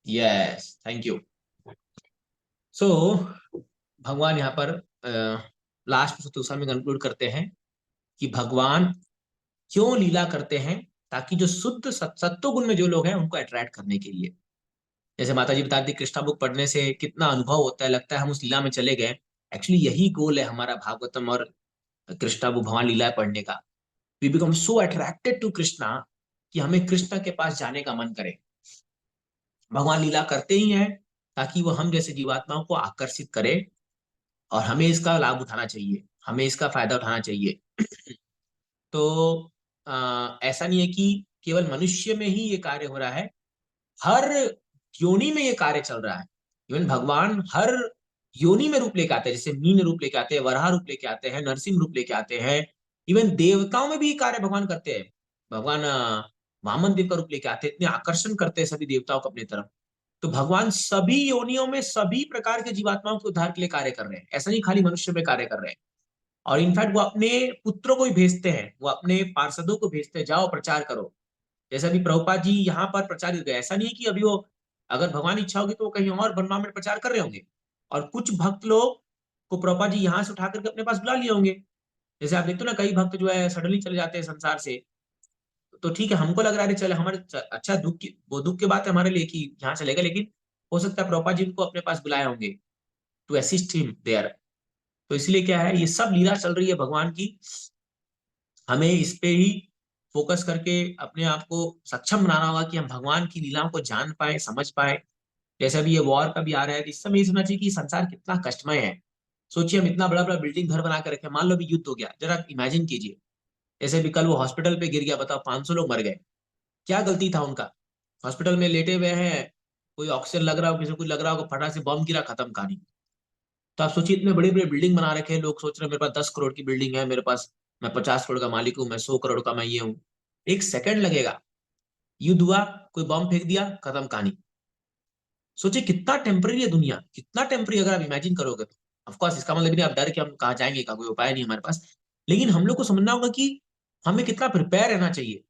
Yes, thank you. सो भगवान यहाँ पर लास्ट चतुर्थ में कंक्लूड करते हैं कि भगवान क्यों लीला करते हैं, ताकि जो शुद्ध सत्व गुण में जो लोग हैं उनको अट्रैक्ट करने के लिए। जैसे माता जी बताती, कृष्णा बुक पढ़ने से कितना अनुभव होता है, लगता है हम उस लीला में चले गए। एक्चुअली यही गोल है हमारा भागवतम और कृष्णा बुक भगवान लीला पढ़ने का। We become so attracted to Krishna कि हमें कृष्णा के पास जाने का मन करे। भगवान लीला करते ही हैं ताकि वो हम जैसे जीवात्माओं को आकर्षित करे, और हमें इसका लाभ उठाना चाहिए, हमें इसका फायदा उठाना चाहिए। तो ऐसा नहीं है कि केवल मनुष्य में ही ये कार्य हो रहा है, हर योनि में ये कार्य चल रहा है। इवन भगवान हर योनि में रूप लेके आते हैं, जैसे मीन रूप लेके आते हैं, वराह रूप लेके आते हैं, नरसिंह रूप लेके आते हैं। इवन देवताओं में भी कार्य भगवान करते हैं। भगवान वामन देव का रूप लेके आते हैं, इतने आकर्षण करते हैं सभी देवताओं को अपनी तरफ। तो भगवान सभी योनियों में सभी प्रकार के जीवात्माओं के उद्धार के लिए कार्य कर रहे हैं, ऐसा नहीं खाली मनुष्य में कार्य कर रहे हैं। और इनफैक्ट वो अपने पुत्रों को भी भेजते हैं, वो अपने पार्षदों को भेजते हैं, जाओ प्रचार करो। जैसे अभी प्रभुपाद जी यहाँ पर प्रचारित गए, ऐसा नहीं है कि अभी वो, अगर भगवान इच्छा होगी तो वो कहीं और ब्रह्मांड में प्रचार कर रहे होंगे। और कुछ भक्त लोग को प्रभुपाद जी यहाँ से उठा करके अपने पास बुला लिए होंगे। जैसे आप देखते हो ना, कई भक्त जो है सडनली चले जाते हैं संसार से। तो ठीक है, हमको लग रहा है चले हमारे अच्छा दुख की, वो दुख की बात है हमारे लिए कि यहाँ चलेगा, लेकिन हो सकता है प्रभुपाद जी उनको अपने पास बुलाए होंगे टू असिस्ट हिम देयर। तो इसलिए क्या है, ये सब लीला चल रही है भगवान की। हमें इस पे ही फोकस करके अपने आप को सक्षम बनाना होगा कि हम भगवान की लीलाओं को जान पाए, समझ पाए। जैसे अभी ये वॉर का भी आ रहा है, तो इस समय ये समझना चाहिए कि संसार कितना कष्टमय है। सोचिए, हम इतना बड़ा बड़ा बिल्डिंग घर बना के रखे, मान लो भी युद्ध हो गया, जरा इमेजिन कीजिए। जैसे भी कल वो हॉस्पिटल पे गिर गया, बताओ 500 लोग मर गए, क्या गलती था उनका? हॉस्पिटल में लेटे हुए हैं, कोई ऑक्सीजन लग रहा हो, किसी को लग रहा हो, फटा से बम गिरा, खत्म कहानी। तो आप सोचिए, इतने बड़े बड़े बिल्डिंग बना रखे हैं, लोग सोच रहे हैं मेरे पास 10 करोड़ की बिल्डिंग है, मेरे पास, मैं 50 करोड़ का मालिक हूँ, मैं 100 करोड़ का मैं ये हूँ। एक सेकंड लगेगा, युद्ध हुआ, कोई बम फेंक दिया, खत्म कहानी। सोचिए कितना टेम्पररी है दुनिया, कितना टेम्पररी, अगर आप इमेजिन करोगे तो। ऑफकोर्स इसका मतलब नहीं आप डर के हम कहा जाएंगे का कोई उपाय नहीं हमारे पास, लेकिन हम लोग को समझना होगा कि हमें कितना प्रिपेयर रहना चाहिए।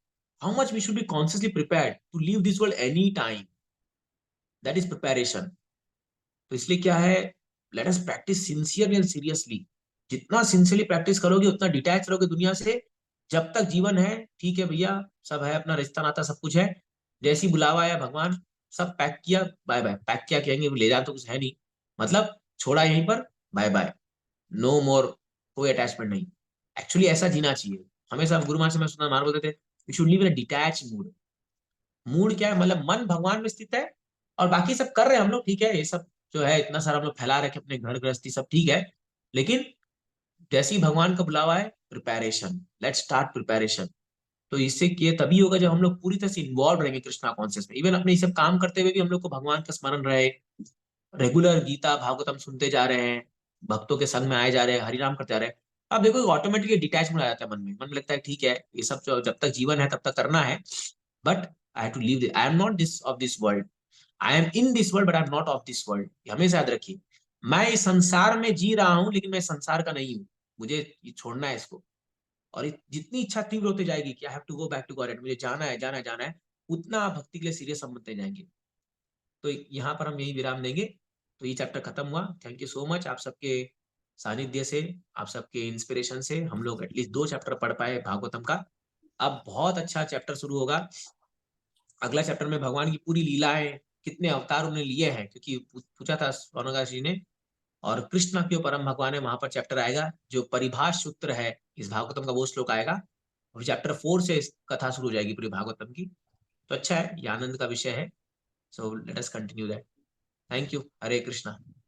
How much we should be consciously prepared to leave this world any time. That is preparation. तो इसलिए क्या है, let us practice sincerely and seriously. जितना सिंसियरली प्रैक्टिस करोगे, उतना डिटैच रहोगे दुनिया से। जब तक जीवन है, ठीक है भैया, सब है, अपना रिश्ता नाता सब कुछ है। जैसी बुलावा आया भगवान, सब पैक किया, बाय बाय। पैक किया कहेंगे, ले जा तो कुछ है नहीं, मतलब छोड़ा यहीं पर, बाय बाय, नो मोर, कोई अटैचमेंट नहीं। एक्चुअली ऐसा जीना चाहिए। हमेशा गुरु महाराज से मैं सुना मार बोलते थे, you should live in a detach mood. Mood क्या है, मतलब मन भगवान में स्थित है, और बाकी सब कर रहे हैं हम लोग, ठीक है, ये सब जो है इतना सारा हम लोग फैला रखे अपने घर गृहस्थी, सब ठीक है। लेकिन जैसे ही भगवान का बुलावा है, प्रिपरेशन, लेट्स स्टार्ट प्रिपरेशन। तो इससे ये तभी होगा जब हम लोग पूरी तरह से इन्वॉल्व रहेंगे कृष्णा कॉन्शियस में। इवन अपने ये सब काम करते हुए भी हम लोग को भगवान का स्मरण रहे, रेगुलर गीता भागवतम सुनते जा रहे हैं, भक्तों के संग में आए जा रहे हैं, हरिनाम करते जा रहे हैं। आप देखो ऑटोमेटिकली डिटैचमेंट आ जाता है मन में, मन में लगता है ठीक है, ये सब जो जब तक जीवन है तब तक करना है, but I have to leave, I am not this of this world, I am in this world but I am not of this world. हमेशा याद रखिए, मैं इस संसार में जी रहा हूं, लेकिन मैं संसार का नहीं हूँ। मुझे ये छोड़ना है इसको। और जितनी इच्छा तीव्र होती जाएगी कि I have to go back to God, मुझे जाना है, जाना है, जाना है, उतना आप भक्ति के लिए सीरियस हम बनते जाएंगे। तो यहाँ पर हम यही विराम देंगे। तो ये चैप्टर खत्म हुआ। थैंक यू सो मच, आप सबके सानिध्य से, आप सबके इंस्पिरेशन से हम लोग एटलीस्ट 2 चैप्टर पढ़ पाए भागवतम का। अब बहुत अच्छा चैप्टर शुरू होगा। अगला चैप्टर में भगवान की पूरी लीलाएं, कितने अवतार उन्हें लिए हैं, क्योंकि पूछा था सोनका जी ने। और कृष्ण क्यों परम भगवान है, वहां पर चैप्टर आएगा, जो परिभाष सूत्र है इस भागवतम का, वो श्लोक आएगा। और चैप्टर 4 से इस कथा शुरू हो जाएगी पूरी भागवतम की। तो अच्छा है, ये आनंद का विषय है। So let us continue that. Thank you. Hare Krishna.